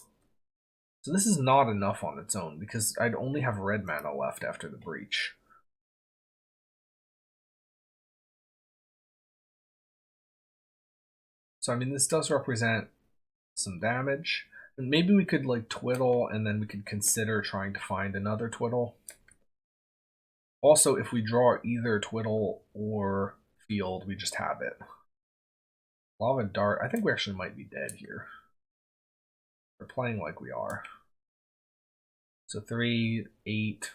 So this is not enough on its own because I'd only have red mana left after the breach. So I mean, this does represent some damage. And maybe we could like twiddle and then we could consider trying to find another twiddle. Also, if we draw either twiddle or field, we just have it. Lava Dart, I think we actually might be dead here. We're playing like we are. So 3, 8,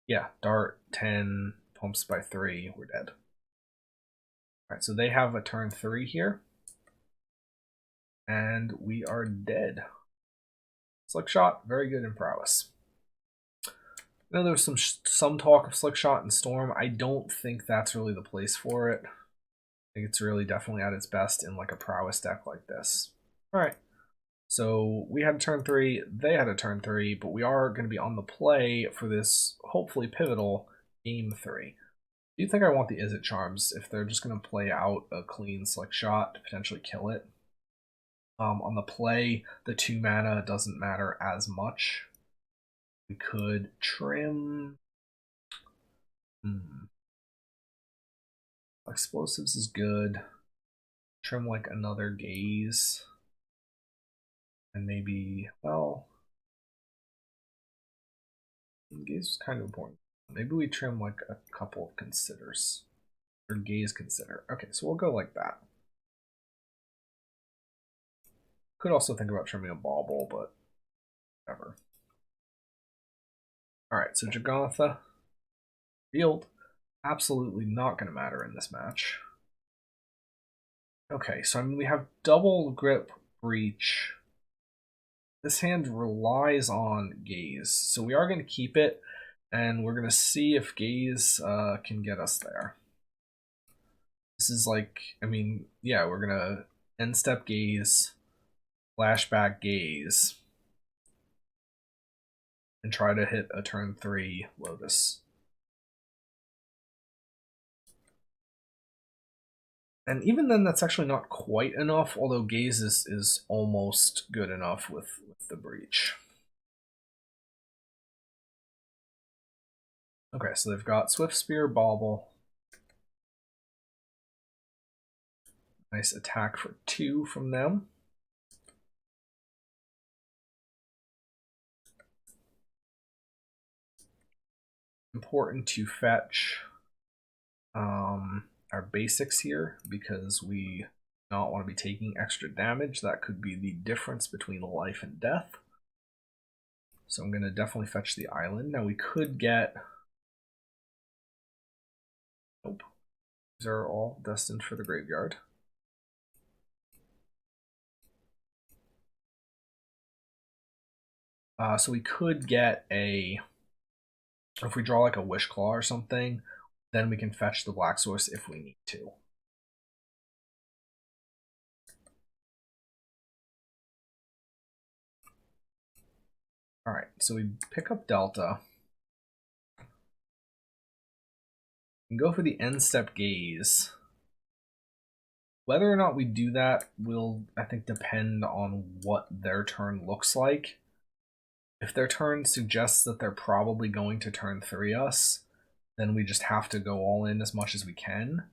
yeah, Dart, 10, pumps by 3, we're dead. Alright, so they have a turn 3 here. And we are dead. Slick Shot, very good in Prowess. I know there was some talk of Slick Shot and Storm. I don't think that's really the place for it. I think it's really definitely at its best in like a Prowess deck like this. Alright, so we had a turn 3, they had a turn 3, but we are going to be on the play for this hopefully pivotal game 3. Do you think I want the Izzet Charms if they're just going to play out a clean Slick Shot to potentially kill it? On the play, the 2 mana doesn't matter as much. We could trim. Explosives is good. Trim like another Gaze. And maybe, well, Gaze is kind of important. Maybe we trim like a couple of Considers. Or Gaze Consider. Okay, so we'll go like that. Could also think about trimming a Bauble, but whatever. Alright, so Jegantha. Field. Absolutely not going to matter in this match. Okay, so I mean, we have double grip breach. This hand relies on Gaze, so we are going to keep it, and we're going to see if Gaze can get us there. This is like, I mean, yeah, we're going to end step Gaze, flashback Gaze, and try to hit a turn 3 Lotus. And even then, that's actually not quite enough, although Gaze is almost good enough with the breach. Okay, so they've got Swift Spear, Bauble. Nice attack for 2 from them. Important to fetch our basics here because we do not want to be taking extra damage. That could be the difference between life and death. So I'm going to definitely fetch the island. Now we could get... Nope. These are all destined for the graveyard. So we could get a... If we draw like a Wish Claw or something, then we can fetch the Black Source if we need to. Alright, so we pick up Delta. And go for the end step Gaze. Whether or not we do that will, I think, depend on what their turn looks like. If their turn suggests that they're probably going to turn 3 us, then we just have to go all in as much as we can.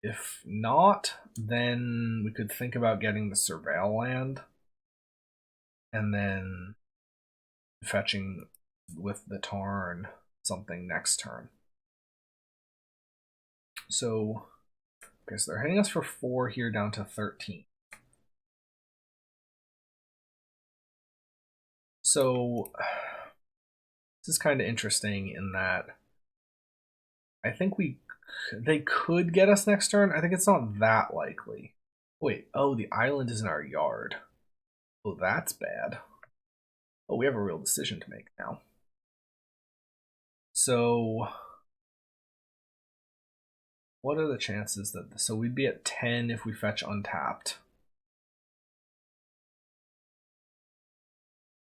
If not, then we could think about getting the Surveil land and then fetching with the Tarn something next turn. So, okay, so they're hitting us for 4 here down to 13. So, this is kind of interesting in that I think they could get us next turn. I think it's not that likely. Wait, oh, the island is in our yard. Oh, that's bad. Oh, we have a real decision to make now. So, what are the chances that... So we'd be at 10 if we fetch untapped.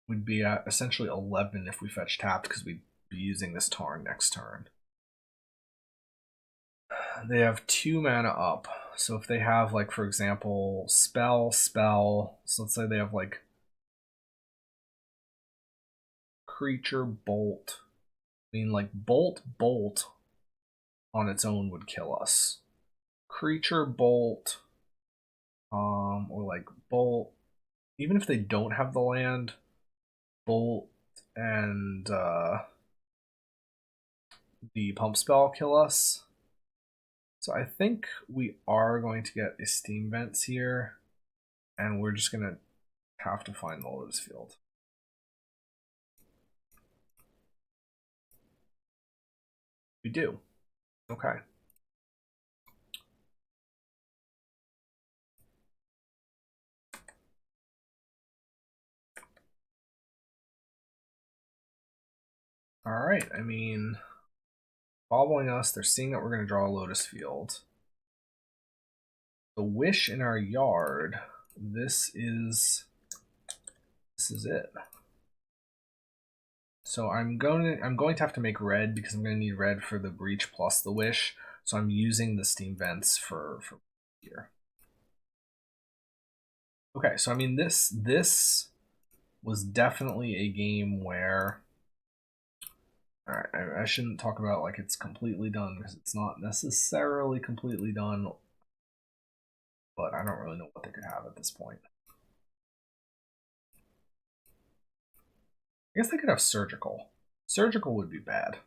We'd be at essentially 11 if we fetch tapped because we'd be using this Tarn next turn. They have 2 mana up. So if they have, like, for example, spell, so let's say they have, like, creature, bolt. I mean, like, bolt on its own would kill us. Creature, bolt, or like bolt. Even if they don't have the land, bolt and the pump spell kill us. So I think we are going to get a steam vents here, and we're just gonna have to find the Lotus Field. We do. Okay. Alright, I mean, following us, they're seeing that we're going to draw a Lotus Field. The Wish in our yard, this is it. So I'm going to have to make red because I'm going to need red for the Breach plus the Wish. So I'm using the Steam Vents for here. Okay, so I mean this was definitely a game where, alright, I shouldn't talk about like it's completely done because it's not necessarily completely done, but I don't really know what they could have at this point. I guess they could have Surgical. Surgical would be bad.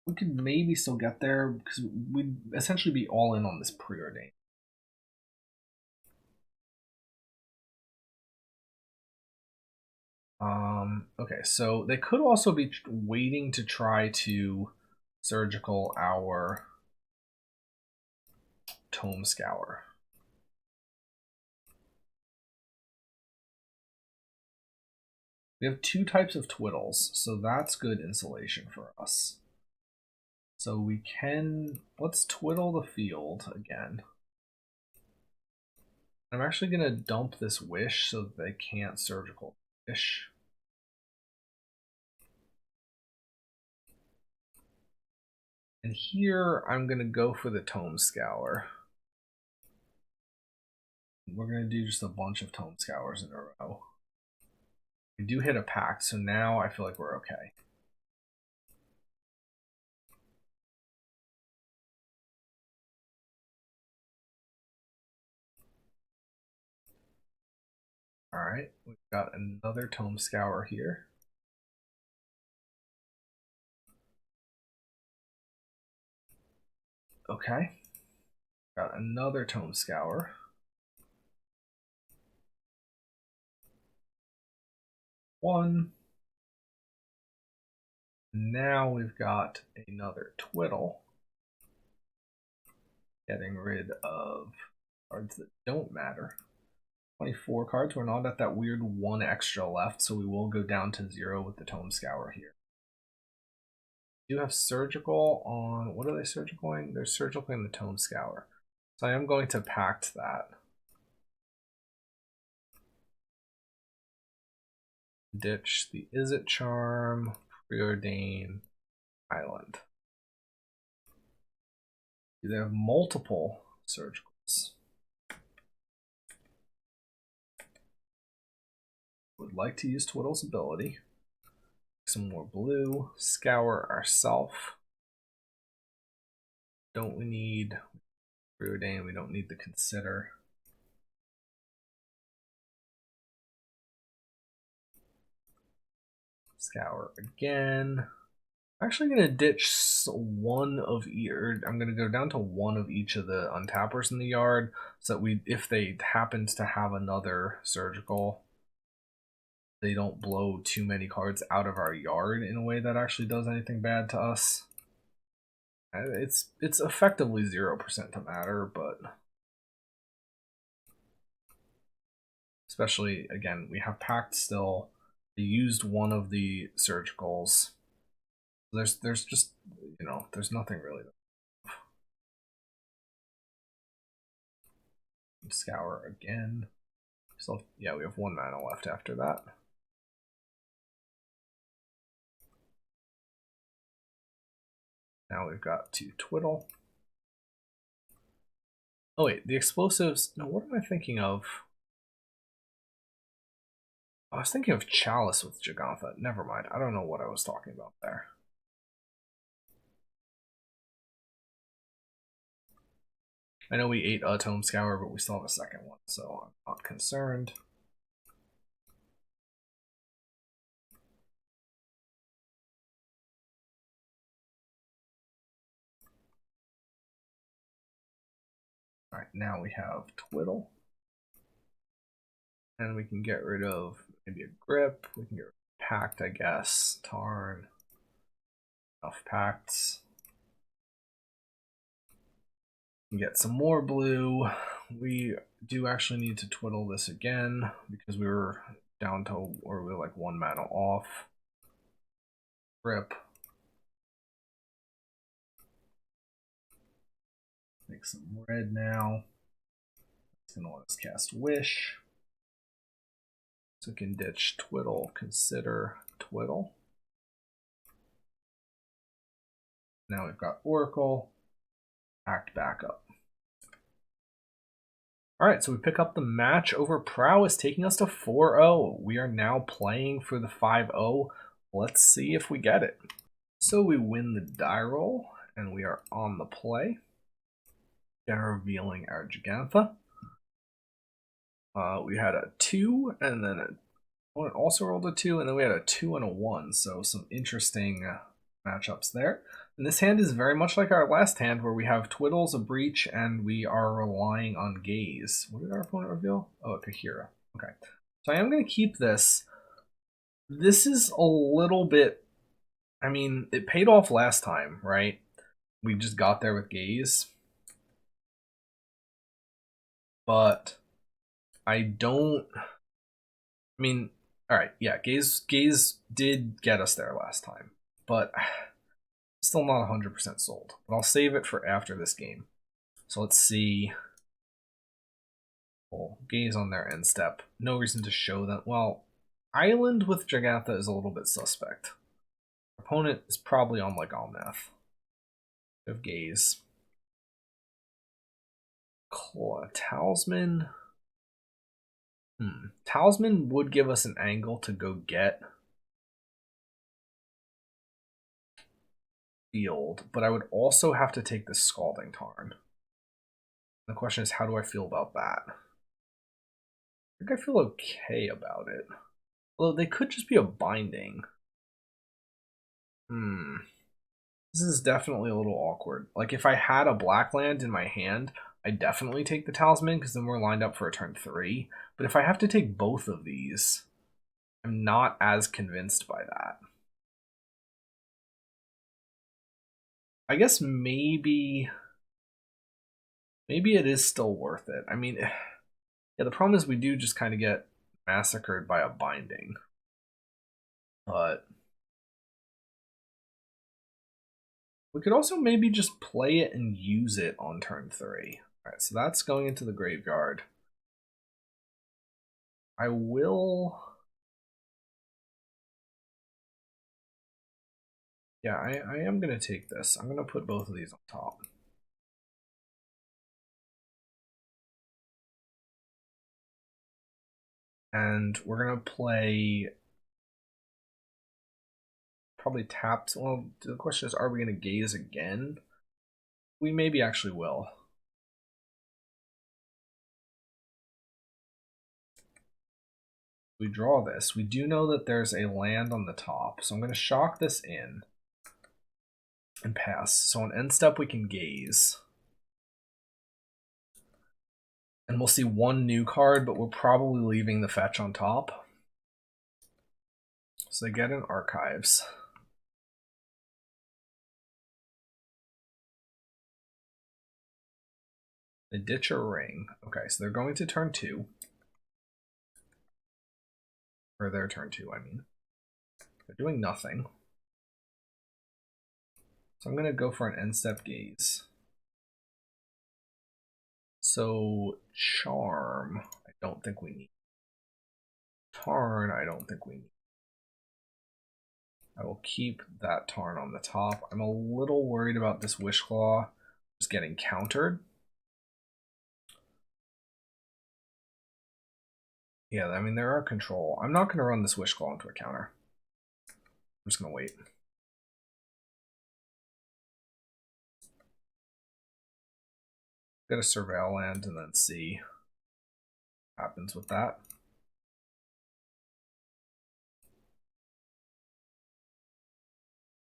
We could maybe still get there because we'd essentially be all in on this preordained. Okay, so they could also be waiting to try to surgical our Tome Scour. We have 2 types of twiddles, so that's good insulation for us. So we can, let's twiddle the field again. I'm actually going to dump this Wish so that they can't surgical Wish. And here I'm going to go for the Tome Scour. We're going to do just a bunch of Tome Scours in a row. We do hit a pact, so now I feel like we're okay. Alright, we've got another Tome Scour here. Okay. Got another Tome Scour. One. Now we've got another Twiddle. Getting rid of cards that don't matter. 24 cards. We're not at that weird 1 extra left, so we will go down to 0 with the Tome Scour here. We do have Surgical on... What are they surgicaling? They're surgicaling the Tome Scour. So I am going to pact that. Ditch the Izzet Charm, Preordain, Island. They have multiple surgicals. Would like to use Twiddle's ability. Some more blue. Scour ourselves. Don't we need Preordain? We don't need the Consider. Scour again. I'm actually going to ditch one of each. I'm going to go down to one of each of the untappers in the yard, so that if they happen to have another surgical, they don't blow too many cards out of our yard in a way that actually does anything bad to us. It's effectively 0% to matter, but especially, again, we have Pact still. They used one of the surgicals. There's just, there's nothing really. Scour again. So yeah, we have 1 mana left after that. Now we've got to Twiddle. Oh wait, the explosives. No, what am I thinking of? I was thinking of Chalice with Jegantha. Never mind. I don't know what I was talking about there. I know we ate a Tome Scour, but we still have a second one, so I'm not concerned. Alright, now we have Twiddle. And we can get rid of maybe a Grip. We can get rid of Pact, I guess. Tarn. Enough Pacts. Get some more blue. We do actually need to Twiddle this again because we were down to, or we were like 1 mana off. Grip. Make some red now. It's gonna let us cast Wish. So we can ditch Twiddle, Consider, Twiddle. Now we've got Oracle. Act back up. Alright, so we pick up the match over Prowess, taking us to 4-0. We are now playing for the 5-0. Let's see if we get it. So we win the die roll, and we are on the play. Again, revealing our Jegantha. We had a 2, and then opponent also rolled a 2, and then we had a 2 and a 1. So some interesting matchups there. And this hand is very much like our last hand, where we have Twiddles, a Breach, and we are relying on Gaze. What did our opponent reveal? Oh, a Kahira. Okay. So I am going to keep this. This is a little bit... I mean, it paid off last time, right? We just got there with Gaze. But I don't... I mean, alright, yeah, Gaze did get us there last time. But still not 100% sold. But I'll save it for after this game. So let's see. We'll Gaze on their end step. No reason to show them. Well, Island with Jegantha is a little bit suspect. Opponent is probably on like Omnath. We have Gaze. Talisman. Talisman would give us an angle to go get Field, but I would also have to take the Scalding Tarn. The question is, how do I feel about that? I think I feel okay about it. Although they could just be a binding. This is definitely a little awkward. Like, if I had a black land in my hand, I definitely take the Talisman, because then we're lined up for a turn 3. But if I have to take both of these, I'm not as convinced by that. I guess maybe it is still worth it. I mean, yeah, the problem is we do just kind of get massacred by a binding. But we could also maybe just play it and use it on turn 3. Alright, so that's going into the graveyard. I will... Yeah, I am going to take this. I'm going to put both of these on top. And we're going to play probably tapped. Well, the question is, are we going to gaze again? We maybe actually will. We draw this. We do know that there's a land on the top, so I'm going to shock this in and pass. So on end step, we can gaze. And we'll see one new card, but we're probably leaving the fetch on top. So they get in archives. They ditch a ring. Okay, so they're going to turn 2. Or their turn 2, I mean. They're doing nothing. So I'm going to go for an end step gaze. So charm, I don't think we need. Tarn, I don't think we need. I will keep that Tarn on the top. I'm a little worried about this Wishclaw just getting countered. Yeah, I mean, there are control. I'm not going to run this Wishclaw into a counter. I'm just going to wait. Get a Surveil land and then see what happens with that.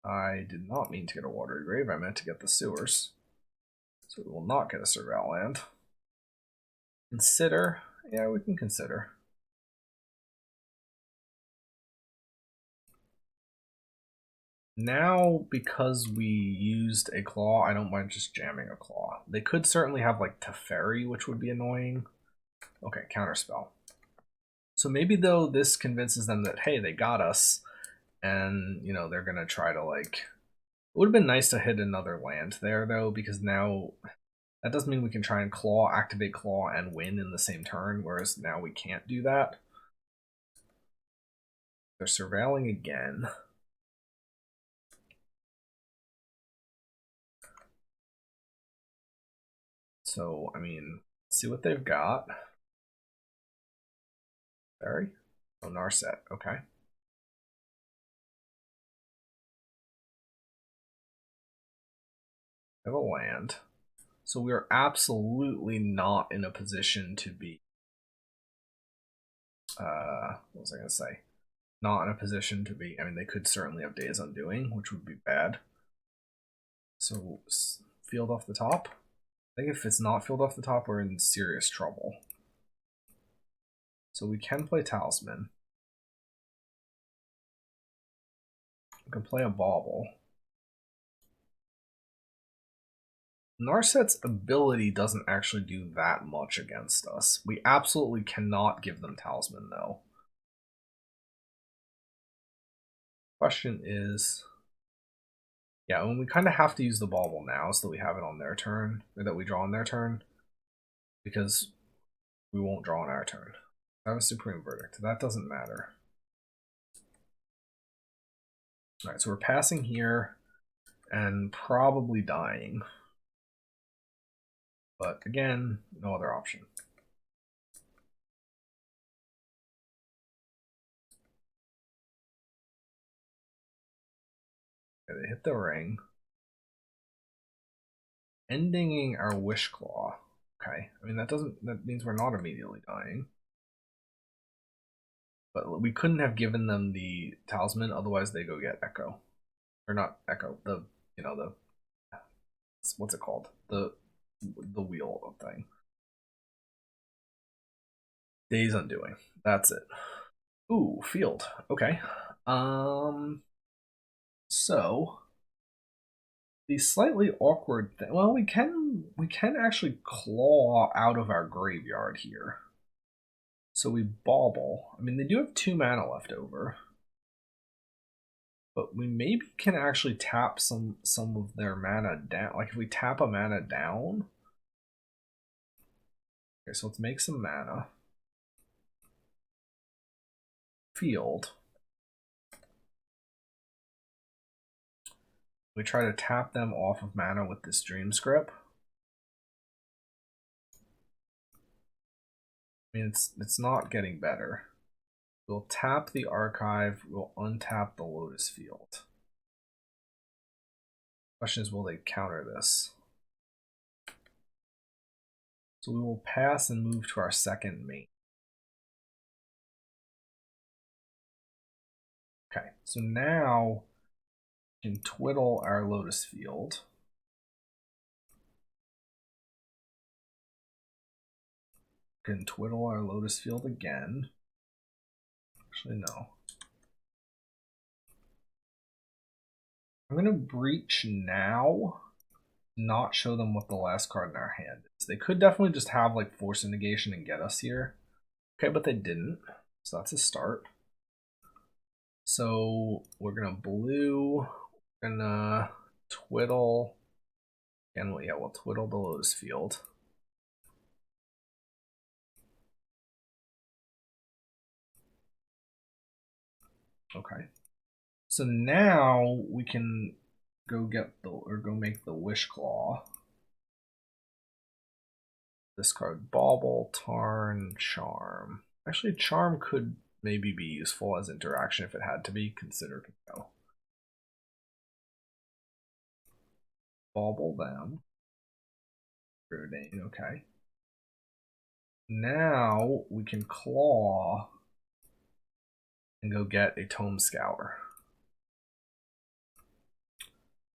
I did not mean to get a Watery Grave. I meant to get the sewers. So we will not get a Surveil land. Consider. Yeah, we can consider. Now, because we used a claw, I don't mind just jamming a claw. They could certainly have like Teferi, which would be annoying. Okay, counterspell. So maybe though this convinces them that, hey, they got us, and you know, they're gonna try to like, it would have been nice to hit another land there though, because now that doesn't mean we can try and claw, activate claw, and win in the same turn, whereas now we can't do that. They're surveilling again. So, I mean, see what they've got. Barry? Oh, Narset, okay. I have a land. So we are absolutely not in a position to be, what was I going to say? Not in a position to be, I mean, they could certainly have Days Undoing, which would be bad. So field off the top. I think if it's not field off the top, we're in serious trouble. So we can play Talisman. We can play a Bauble. Narset's ability doesn't actually do that much against us. We absolutely cannot give them Talisman, though. Question is, yeah, and we kind of have to use the Bauble now so that we have it on their turn, or that we draw on their turn, because we won't draw on our turn. I have a Supreme Verdict. That doesn't matter. Alright, so we're passing here and probably dying. But again, no other option. Okay, they hit the ring. Ending our Wishclaw. Okay, I mean that means we're not immediately dying. But we couldn't have given them the Talisman, otherwise they go get Echo. Or not Echo, the what's it called? The wheel thing. Days Undoing. That's it. Ooh, field. Okay. So the slightly awkward thing. Well, we can actually claw out of our graveyard here. So we bauble. I mean, they do have 2 mana left over, but we maybe can actually tap some of their mana down. Like if we tap a mana down. Okay, so let's make some mana. Field. We try to tap them off of mana with this Dream Script. I mean, it's not getting better. We'll tap the archive. We'll untap the Lotus Field. Question is, will they counter this? So we will pass and move to our second main. Okay, so now we can twiddle our Lotus Field. We can twiddle our Lotus Field again. Actually, no. I'm going to breach now, not show them what the last card in our hand is. They could definitely just have like Force of Negation and get us here. Okay, but they didn't. So that's a start. So we're going to blue. We're going to twiddle. And yeah, we'll twiddle the Lotus Field. Okay. So now we can go get the, or go make the Wish Claw. Discard Bauble, Tarn, Charm. Actually, Charm could maybe be useful as interaction if it had to be. Consider can go. Bauble them. Preordain, okay. Now we can claw and go get a Tome Scour.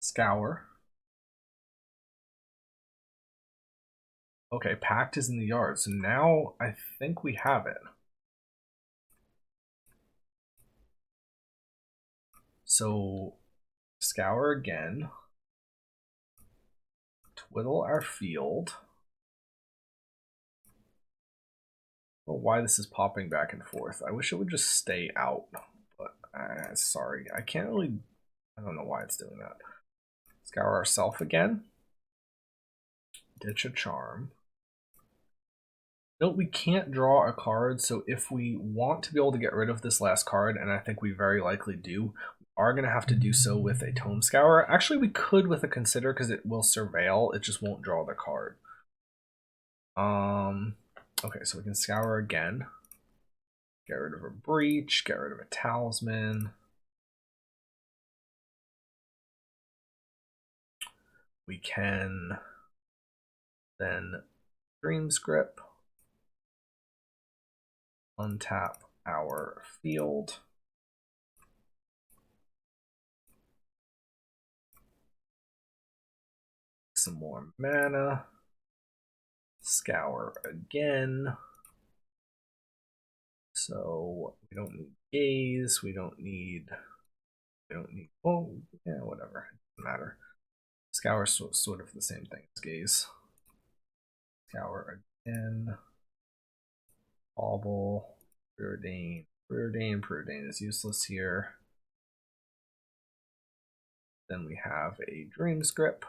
Scour. Okay, Pact is in the yard, so now I think we have it. So, Scour again. Twiddle our field. I don't know why this is popping back and forth. I wish it would just stay out, but sorry. I can't really, I don't know why it's doing that. Scour ourself again. Ditch a charm. Note we can't draw a card, so if we want to be able to get rid of this last card, and I think we very likely do, we are going to have to do so with a Tome Scour. Actually, we could with a Consider because it will surveil, it just won't draw the card. Okay, so we can Scour again. Get rid of a Breach, get rid of a Talisman. We can then Dream's Grip. Untap our field. Some more mana. Scour again. So we don't need Gaze. We don't need. Oh, yeah, whatever. It doesn't matter. Scour is sort of the same thing as Gaze. Scour again. Bauble. Preordain. Preordain is useless here. Then we have a Dream's Grip.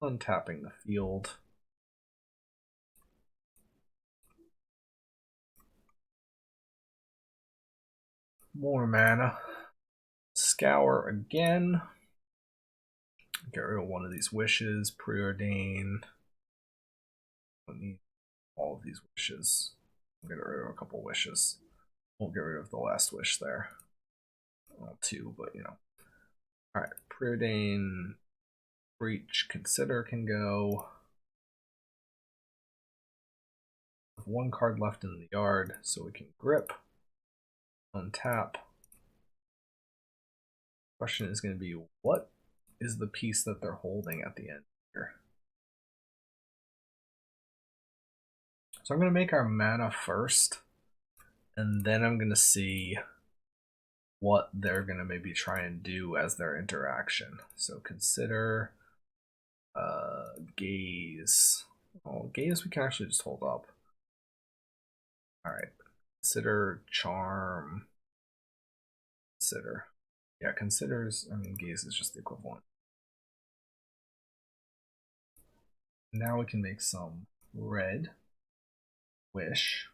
Untapping the field. More mana. Scour again. Get rid of one of these wishes. Preordain. Don't need all of these wishes. I'll get rid of a couple wishes. Won't get rid of the last wish there. Well, two, but you know. Alright, Preordain, Breach, Consider can go. With one card left in the yard, so we can grip, untap. Question is going to be, what is the piece that they're holding at the end here? So I'm going to make our mana first, and then I'm going to see what they're going to maybe try and do as their interaction. So Consider, Gaze. Oh, Gaze we can actually just hold up. Alright, Consider, Charm, Consider. Yeah, Considers, I mean, Gaze is just the equivalent. Now we can make some red. Wish.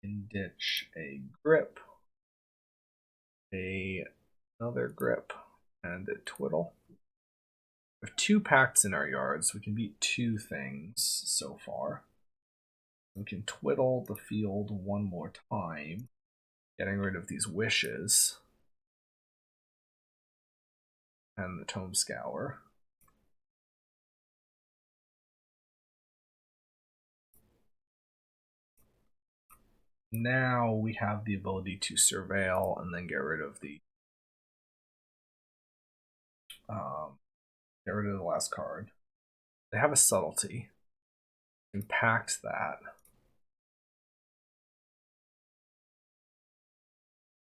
And ditch a grip. Another grip. And a twiddle. We have two pacts in our yard, so we can beat two things so far. We can twiddle the field one more time, getting rid of these wishes and the Tome Scour. Now we have the ability to surveil and then get rid of the last card. They have a subtlety. Impact that.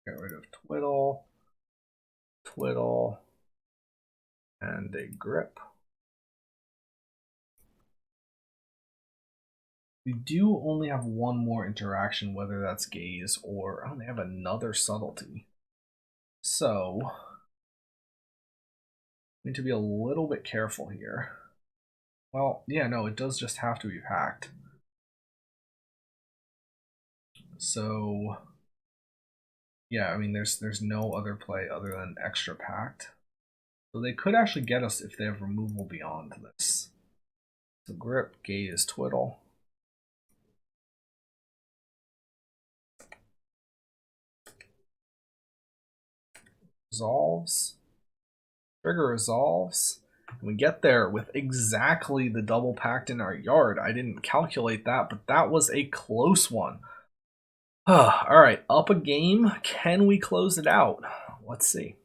Get rid of twiddle, twiddle, and a grip. We do only have one more interaction, whether that's gaze or they have another subtlety. So we need to be a little bit careful here. Well, yeah, no, it does just have to be packed. So yeah, I mean there's no other play other than extra packed. So they could actually get us if they have removal beyond this. So grip, gaze, twiddle. Resolves. Trigger resolves. And we get there with exactly the double packed in our yard. I didn't calculate that, but that was a close one. Alright, up a game. Can we close it out? Let's see.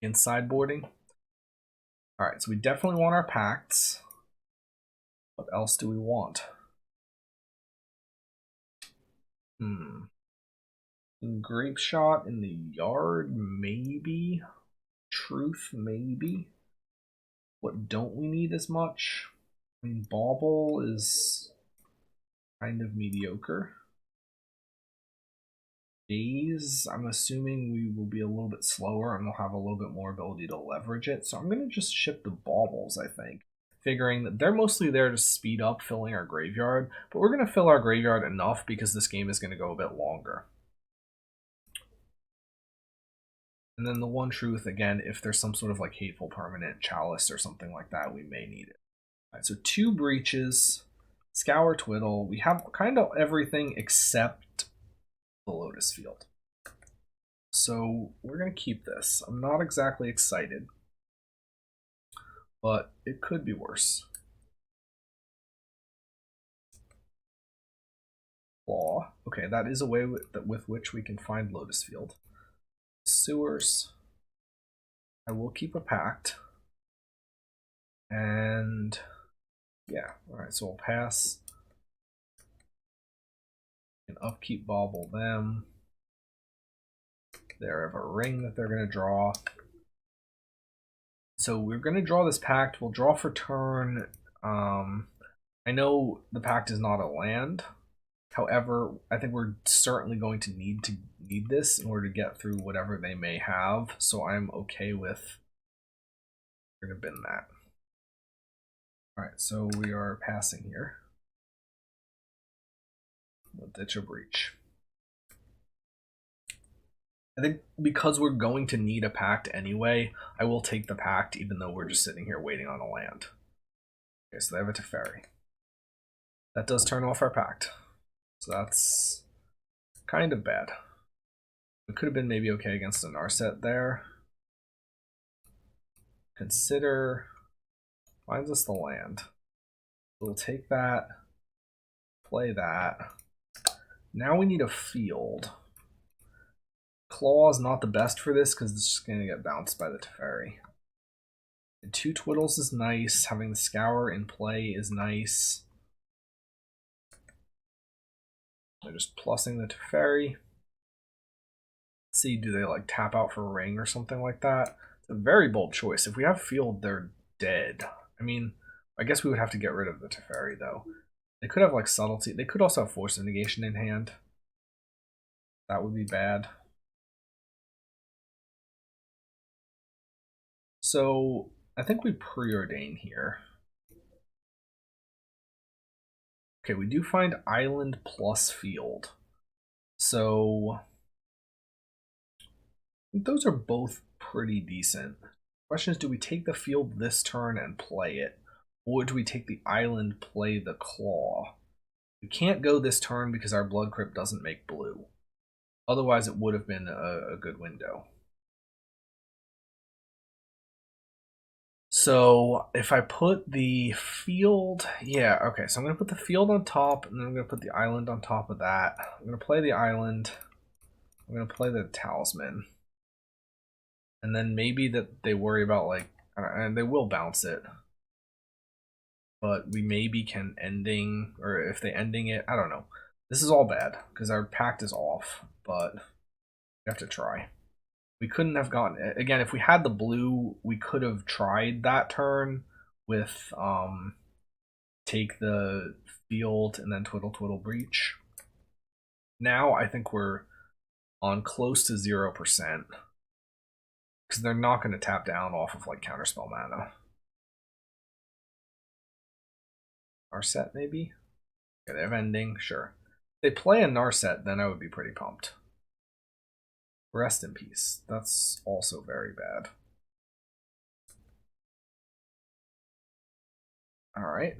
In sideboarding. Alright, so we definitely want our pacts. What else do we want? Grape shot in the yard, maybe. Truth, maybe. What don't we need as much? I mean, Bauble is kind of mediocre. Days, I'm assuming we will be a little bit slower and we'll have a little bit more ability to leverage it. So I'm going to just ship the Baubles, I think. Figuring that they're mostly there to speed up filling our graveyard. But we're going to fill our graveyard enough because this game is going to go a bit longer. And then the one truth, again, if there's some sort of like hateful permanent chalice or something like that, we may need it. All right, so 2 breaches, Scour, Twiddle. We have kind of everything except the Lotus Field. So we're going to keep this. I'm not exactly excited, but it could be worse. Claw. Okay, that is a way with which we can find Lotus Field. Sewers. I will keep a pact. And yeah, alright, so we'll pass. And upkeep Bauble them. They have a ring that they're going to draw. So we're going to draw this pact. We'll draw for turn. I know the pact is not a land. However, I think we're certainly going to need this in order to get through whatever they may have. So I'm okay with. We're going to bin that. All right, so we are passing here. We'll ditch a breach. I think because we're going to need a pact anyway, I will take the pact even though we're just sitting here waiting on a land. Okay, so they have a Teferi. That does turn off our pact. So that's kind of bad. It could have been maybe okay against an Narset there. Consider. Finds us the land. We'll take that. Play that. Now we need a field. Claw is not the best for this because it's just going to get bounced by the Teferi. And 2 Twiddles is nice. Having the Scour in play is nice. They're just plussing the Teferi. Let's see, do they like tap out for a ring or something like that? It's a very bold choice. If we have field, they're dead. I mean, I guess we would have to get rid of the Teferi though. They could have like subtlety. They could also have force of negation in hand. That would be bad. So I think we preordain here. Okay, we do find island plus field. So those are both pretty decent. Question is, do we take the field this turn and play it? Or do we take the island, play the claw? We can't go this turn because our Blood Crypt doesn't make blue. Otherwise, it would have been a good window. So if I put the field, yeah, okay. So I'm going to put the field on top, and then I'm going to put the island on top of that. I'm going to play the island. I'm going to play the talisman. And then maybe that they worry about, like, and they will bounce it. But we maybe can ending, or if they ending it, I don't know. This is all bad, because our pact is off, but we have to try. We couldn't have gotten it. Again, if we had the blue, we could have tried that turn with take the field and then twiddle breach. Now I think we're on close to 0% because they're not going to tap down off of like counterspell mana. Narset maybe? Yeah, they have ending, sure. If they play a Narset, then I would be pretty pumped. Rest in peace. That's also very bad. Alright.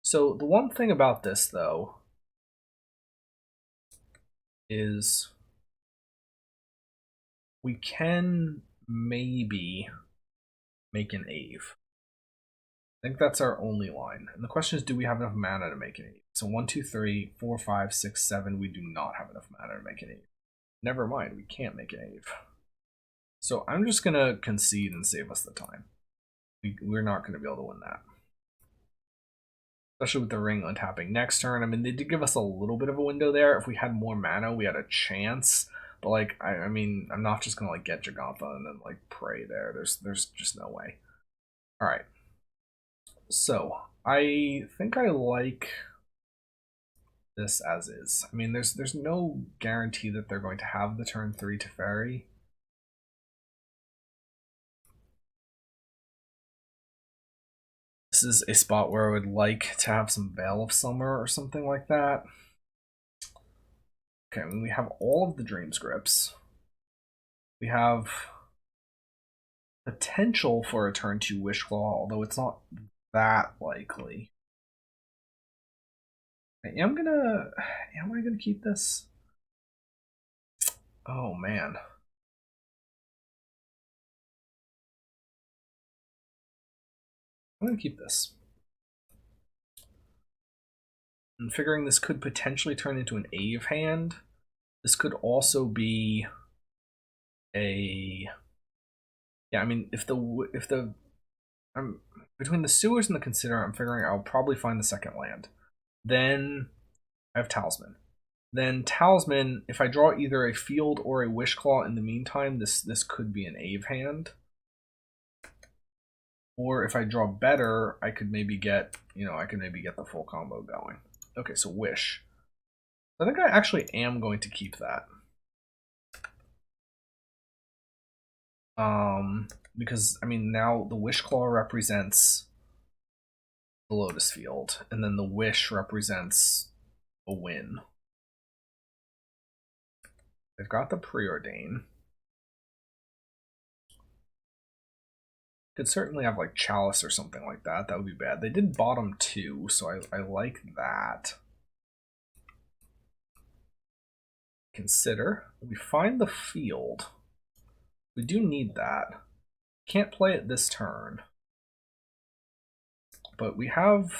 So the one thing about this, though, is we can maybe make an Ave. I think that's our only line. And the question is, do we have enough mana to make an Ave? So 1, 2, 3, 4, 5, 6, 7, we do not have enough mana to make an Ave. Never mind, we can't make an Ave. So I'm just going to concede and save us the time. We're not going to be able to win that. Especially with the ring untapping next turn. I mean, they did give us a little bit of a window there. If we had more mana, we had a chance. But like, I mean, I'm not just gonna like get Jagantha and then like pray there. There's just no way. All right. So I think I like this as is. I mean, there's no guarantee that they're going to have the turn 3 Teferi. This is a spot where I would like to have some Veil of Summer or something like that. Okay, I mean, we have all of the Dream Scripts. We have potential for a turn 2 Wishclaw, although it's not that likely. Am I gonna keep this? Oh man. I'm gonna keep this. I'm figuring this could potentially turn into an Ave hand. This could also be a, yeah, I mean, if the I'm between the Sewers and the Consider, I'm figuring I'll probably find the second land. Then I have Talisman. Then Talisman, if I draw either a Field or a Wishclaw in the meantime, this could be an Ave hand. Or if I draw better, I could maybe get, I could maybe get the full combo going. Okay, so Wish. I think I actually am going to keep that. Because, I mean, now the Wish Claw represents the Lotus Field, and then the Wish represents a win. They've got the Preordain. Could certainly have like Chalice or something like that. That would be bad. They did bottom 2, so I like that. Consider. We find the field. We do need that. Can't play it this turn. But we have,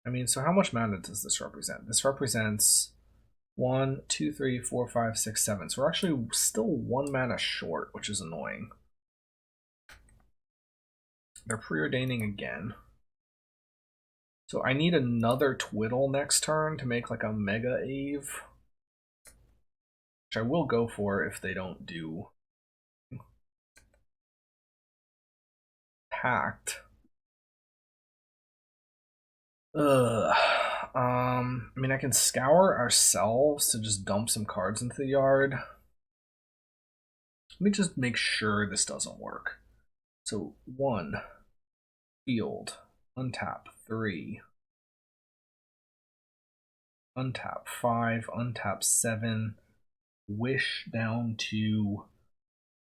I mean, so how much mana does this represent? This represents 1, 2, 3, 4, 5, 6, 7. So we're actually still 1 mana short, which is annoying. They're preordaining again. So I need another Twiddle next turn to make like a Mega Ave. Which I will go for if they don't do Pact. I mean, I can scour ourselves to just dump some cards into the yard. Let me just make sure this doesn't work. So 1, field, untap 3, untap 5, untap 7, wish down to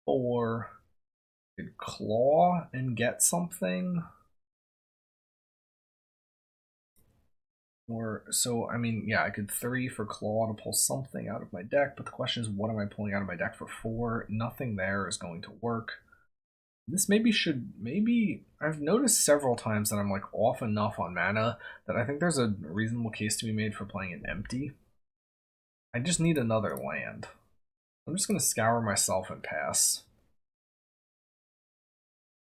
4. Could claw and get something. Or, so, I mean, yeah, I could 3 for Claw to pull something out of my deck, but the question is, what am I pulling out of my deck for 4? Nothing there is going to work. This maybe, I've noticed several times that I'm like off enough on mana that I think there's a reasonable case to be made for playing an empty. I just need another land. I'm just gonna scour myself and pass.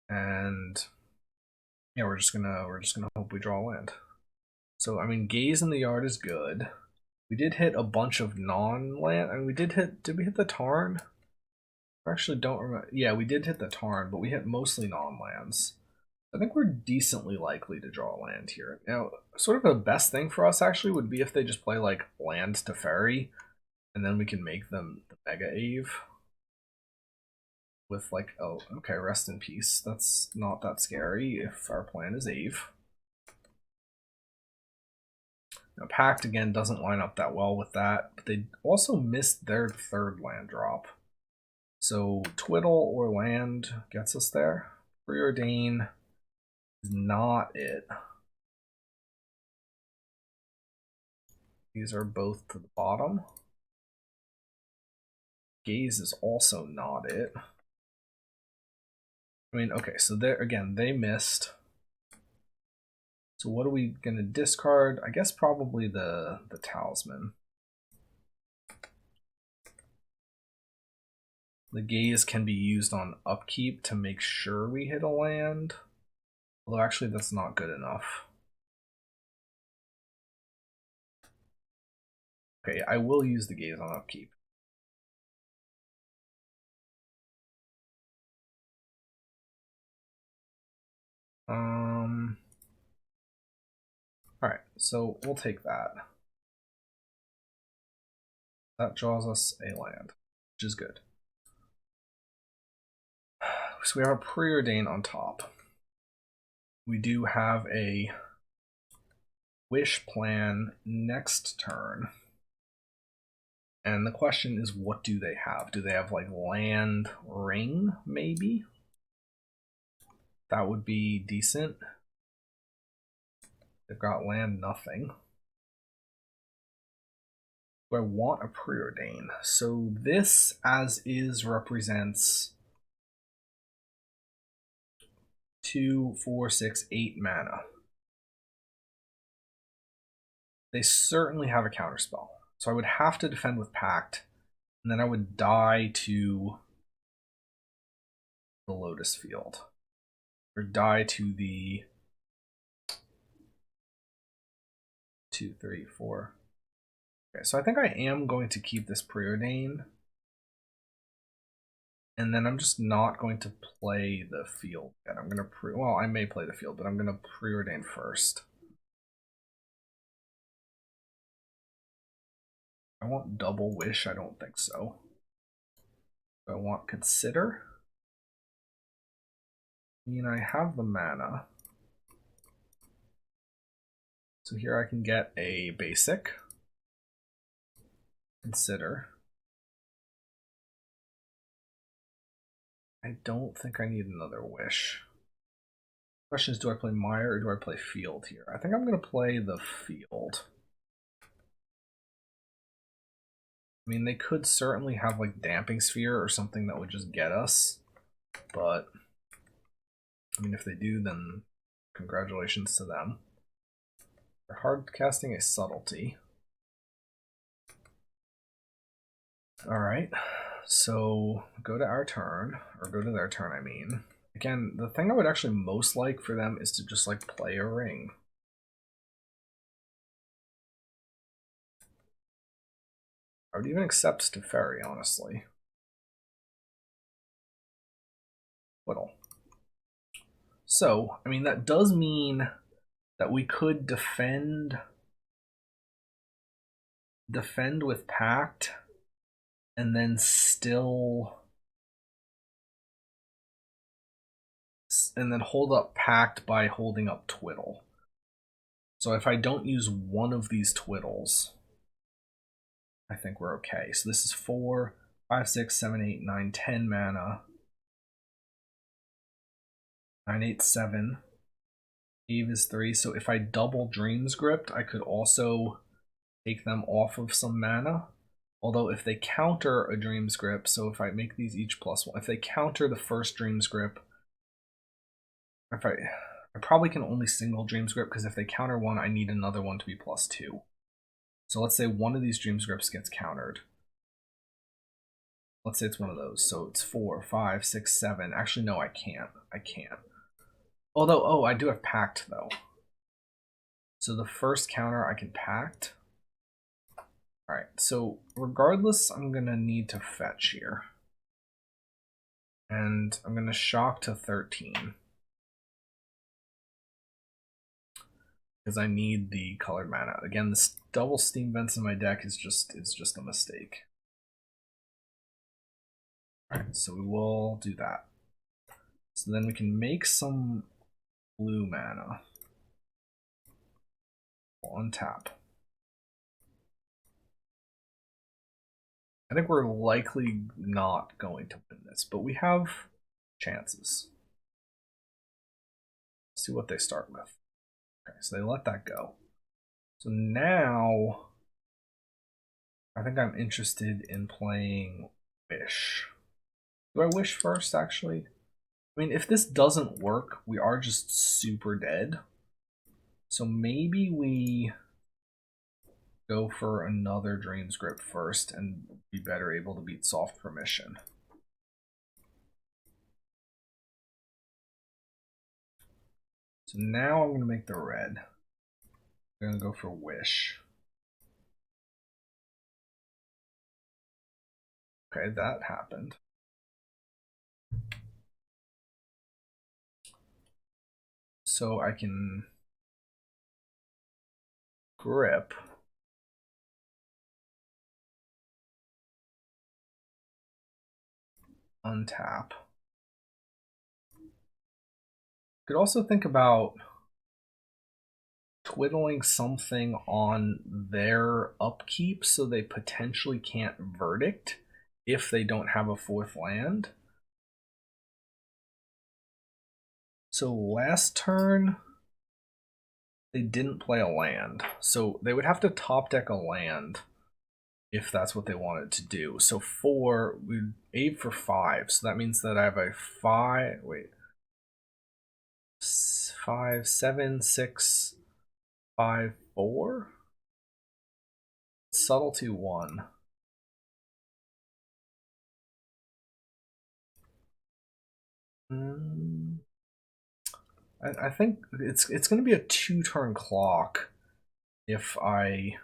And yeah, we're just gonna hope we draw land. So I mean, Gaze in the Yard is good. We did hit a bunch of non-land. I mean, did we hit the Tarn? I actually don't remember. Yeah, we did hit the Tarn, but we hit mostly non-lands. I think we're decently likely to draw land here. Now, sort of the best thing for us actually would be if they just play like land to Teferi, and then we can make them the Mega Ave. With like, oh, okay, rest in peace. That's not that scary if our plan is Ave. Now, Pact, again, doesn't line up that well with that, but they also missed their 3rd land drop. So Twiddle or land gets us there. Preordain is not it. These are both to the bottom. Gaze is also not it. I mean, okay, so there again, they missed. So what are we gonna discard? I guess probably the Talisman. The Gaze can be used on upkeep to make sure we hit a land. Although actually that's not good enough. Okay, I will use the Gaze on upkeep. Alright, so we'll take that. That draws us a land, which is good. So we have a Preordain on top. We do have a Wish plan next turn. And the question is, what do they have? Do they have like land ring, maybe? That would be decent. They've got land nothing. Do I want a Preordain? So this, as is, represents 2, 4, 6, 8 mana. They certainly have a counterspell. So I would have to defend with Pact, and then I would die to the Lotus Field. Or die to the 2, 3, 4. Okay, so I think I am going to keep this Preordain. And then I'm just not going to play the field yet. I'm gonna well, I may play the field, but I'm gonna Preordain first. I want double wish, I don't think so. I want consider. I mean, I have the mana. So here I can get a basic. Consider. I don't think I need another wish. Question is, do I play Mire or do I play field here? I think I'm going to play the field. I mean, they could certainly have like Damping Sphere or something that would just get us. But, I mean, if they do, then congratulations to them. They're hard casting a Subtlety. Alright, so go to our turn, or go to their turn, I mean. Again, the thing I would actually most like for them is to just like play a ring. I would even accept Teferi, honestly. Whittle. So, I mean, that does mean that we could defend with Pact and then still hold up Pact by holding up Twiddle. So if I don't use one of these Twiddles, I think we're okay. So this is 4, 5, 6, 7, 8, 9, 10 mana. 9, 8, 7. Eve is 3, so if I double Dreams Gripped, I could also take them off of some mana. Although if they counter a Dreams Grip, so if I make these each +1, if they counter the first Dreams Grip, if I probably can only single Dreams Grip, because if they counter one, I need another one to be +2. So let's say one of these Dreams Grips gets countered. Let's say it's one of those. So it's 4, 5, 6, 7. Actually, no, I can't. Although, oh, I do have Pact, though. So the first counter I can Pact. Alright, so regardless, I'm going to need to fetch here. And I'm going to shock to 13. Because I need the colored mana. Again, this double Steam Vents in my deck is just a mistake. Alright, so we will do that. So then we can make some blue mana. We'll untap. I think we're likely not going to win this, but we have chances. Let's see what they start with. Okay, so they let that go. So now I think I'm interested in playing Wish. Do I Wish first, actually? I mean, if this doesn't work, we are just super dead. So maybe we go for another Dreams Grip first and be better able to beat Soft Permission. So now I'm going to make the red. I'm going to go for Wish. Okay, that happened. So I can grip. Untap. Could also think about twiddling something on their upkeep so they potentially can't Verdict if they don't have a 4th land. So last turn, they didn't play a land. So they would have to top deck a land if that's what they wanted to do. So 4, we'd aim for 5. So that means that I have a 5, 5, 7, 6, 5, 4? Subtlety 1. I think it's going to be a 2-turn clock if I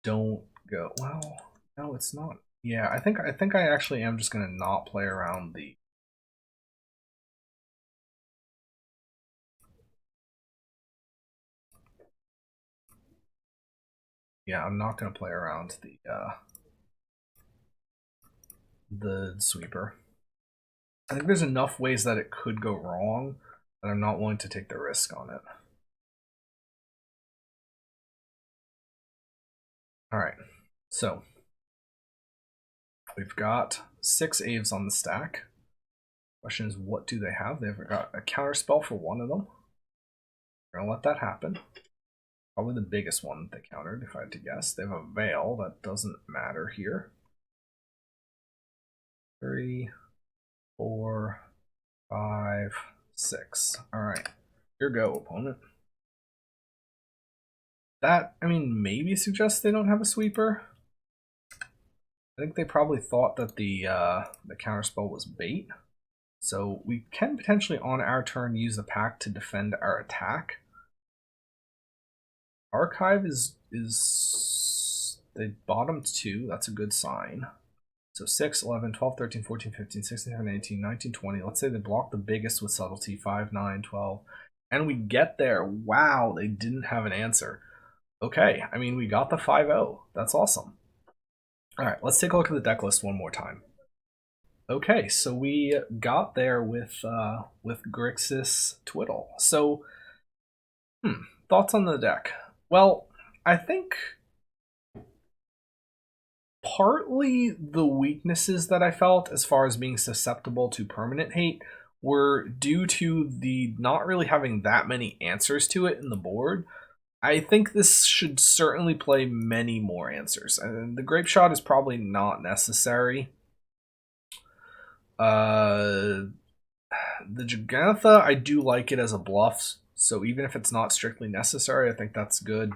don't go. Well, no, it's not. Yeah, I think I actually am just going to not play around the. Yeah, I'm not going to play around the sweeper. I think there's enough ways that it could go wrong that I'm not willing to take the risk on it. Alright, so we've got 6 Aves on the stack. Question is, what do they have? They've got a counter spell for one of them. We're gonna let that happen. Probably the biggest one they countered, if I had to guess. They have a Veil, that doesn't matter here. 3, 4, 5, 6. Alright. Your go, opponent. That, I mean, maybe suggests they don't have a sweeper. I think they probably thought that the counterspell was bait. So we can potentially, on our turn, use the pack to defend our attack. Archive is the bottom 2. That's a good sign. So 6, 11, 12, 13, 14, 15, 16, 17, 18, 19, 20. Let's say they block the biggest with subtlety, 5, 9, 12. And we get there. Wow, they didn't have an answer. Okay, I mean, we got the 5-0. That's awesome. All right, let's take a look at the deck list one more time. Okay, so we got there with Grixis Twiddle. So, thoughts on the deck? Well, I think partly the weaknesses that I felt as far as being susceptible to permanent hate were due to the not really having that many answers to it in the board. I think this should certainly play many more answers. And the grape shot is probably not necessary. The Jugantha, I do like it as a bluff, so even if it's not strictly necessary, I think that's good.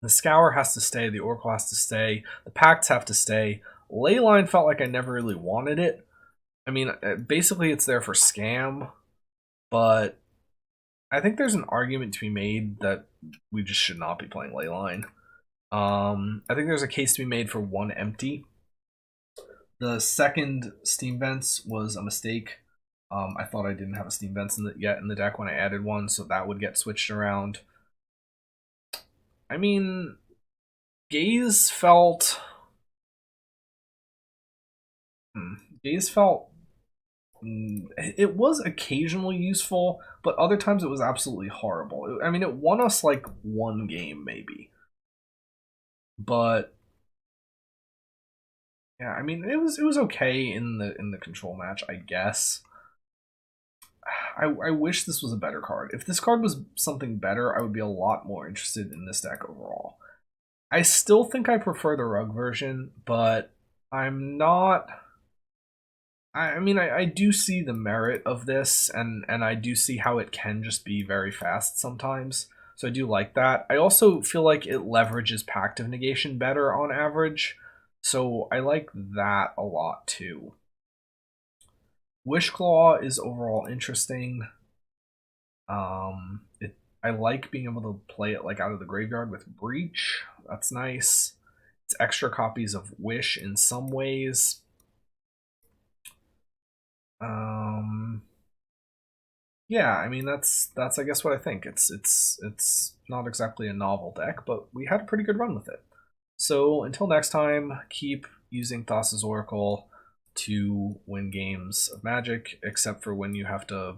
The Scour has to stay, the Oracle has to stay, the Pacts have to stay. Leyline felt like I never really wanted it. I mean, basically it's there for scam, but I think there's an argument to be made that we just should not be playing Leyline. I think there's a case to be made for one empty. The second Steam Vents was a mistake. I thought I didn't have a Steam Vents yet in the deck when I added one, so that would get switched around. I mean, Gaze felt... Gaze felt... It was occasionally useful, but other times it was absolutely horrible. I mean, it won us like one game, maybe. But... yeah, I mean, it was okay in the control match, I guess. I wish this was a better card. If this card was something better, I would be a lot more interested in this deck overall. I still think I prefer the Rug version, but I'm not... I mean, I do see the merit of this, and I do see how it can just be very fast sometimes. So I do like that. I also feel like it leverages Pact of Negation better on average. So I like that a lot too. Wishclaw is overall interesting. I like being able to play it like out of the graveyard with Breach. That's nice. It's extra copies of Wish in some ways. Yeah, I mean that's I guess what I think. It's not exactly a novel deck, but we had a pretty good run with it. So until next time, keep using Thassa's Oracle to win games of Magic, except for when you have to,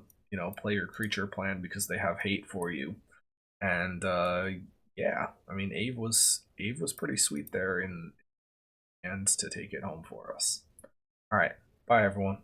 play your creature plan because they have hate for you. And yeah, I mean Ave was pretty sweet there in and to take it home for us. All right, bye everyone.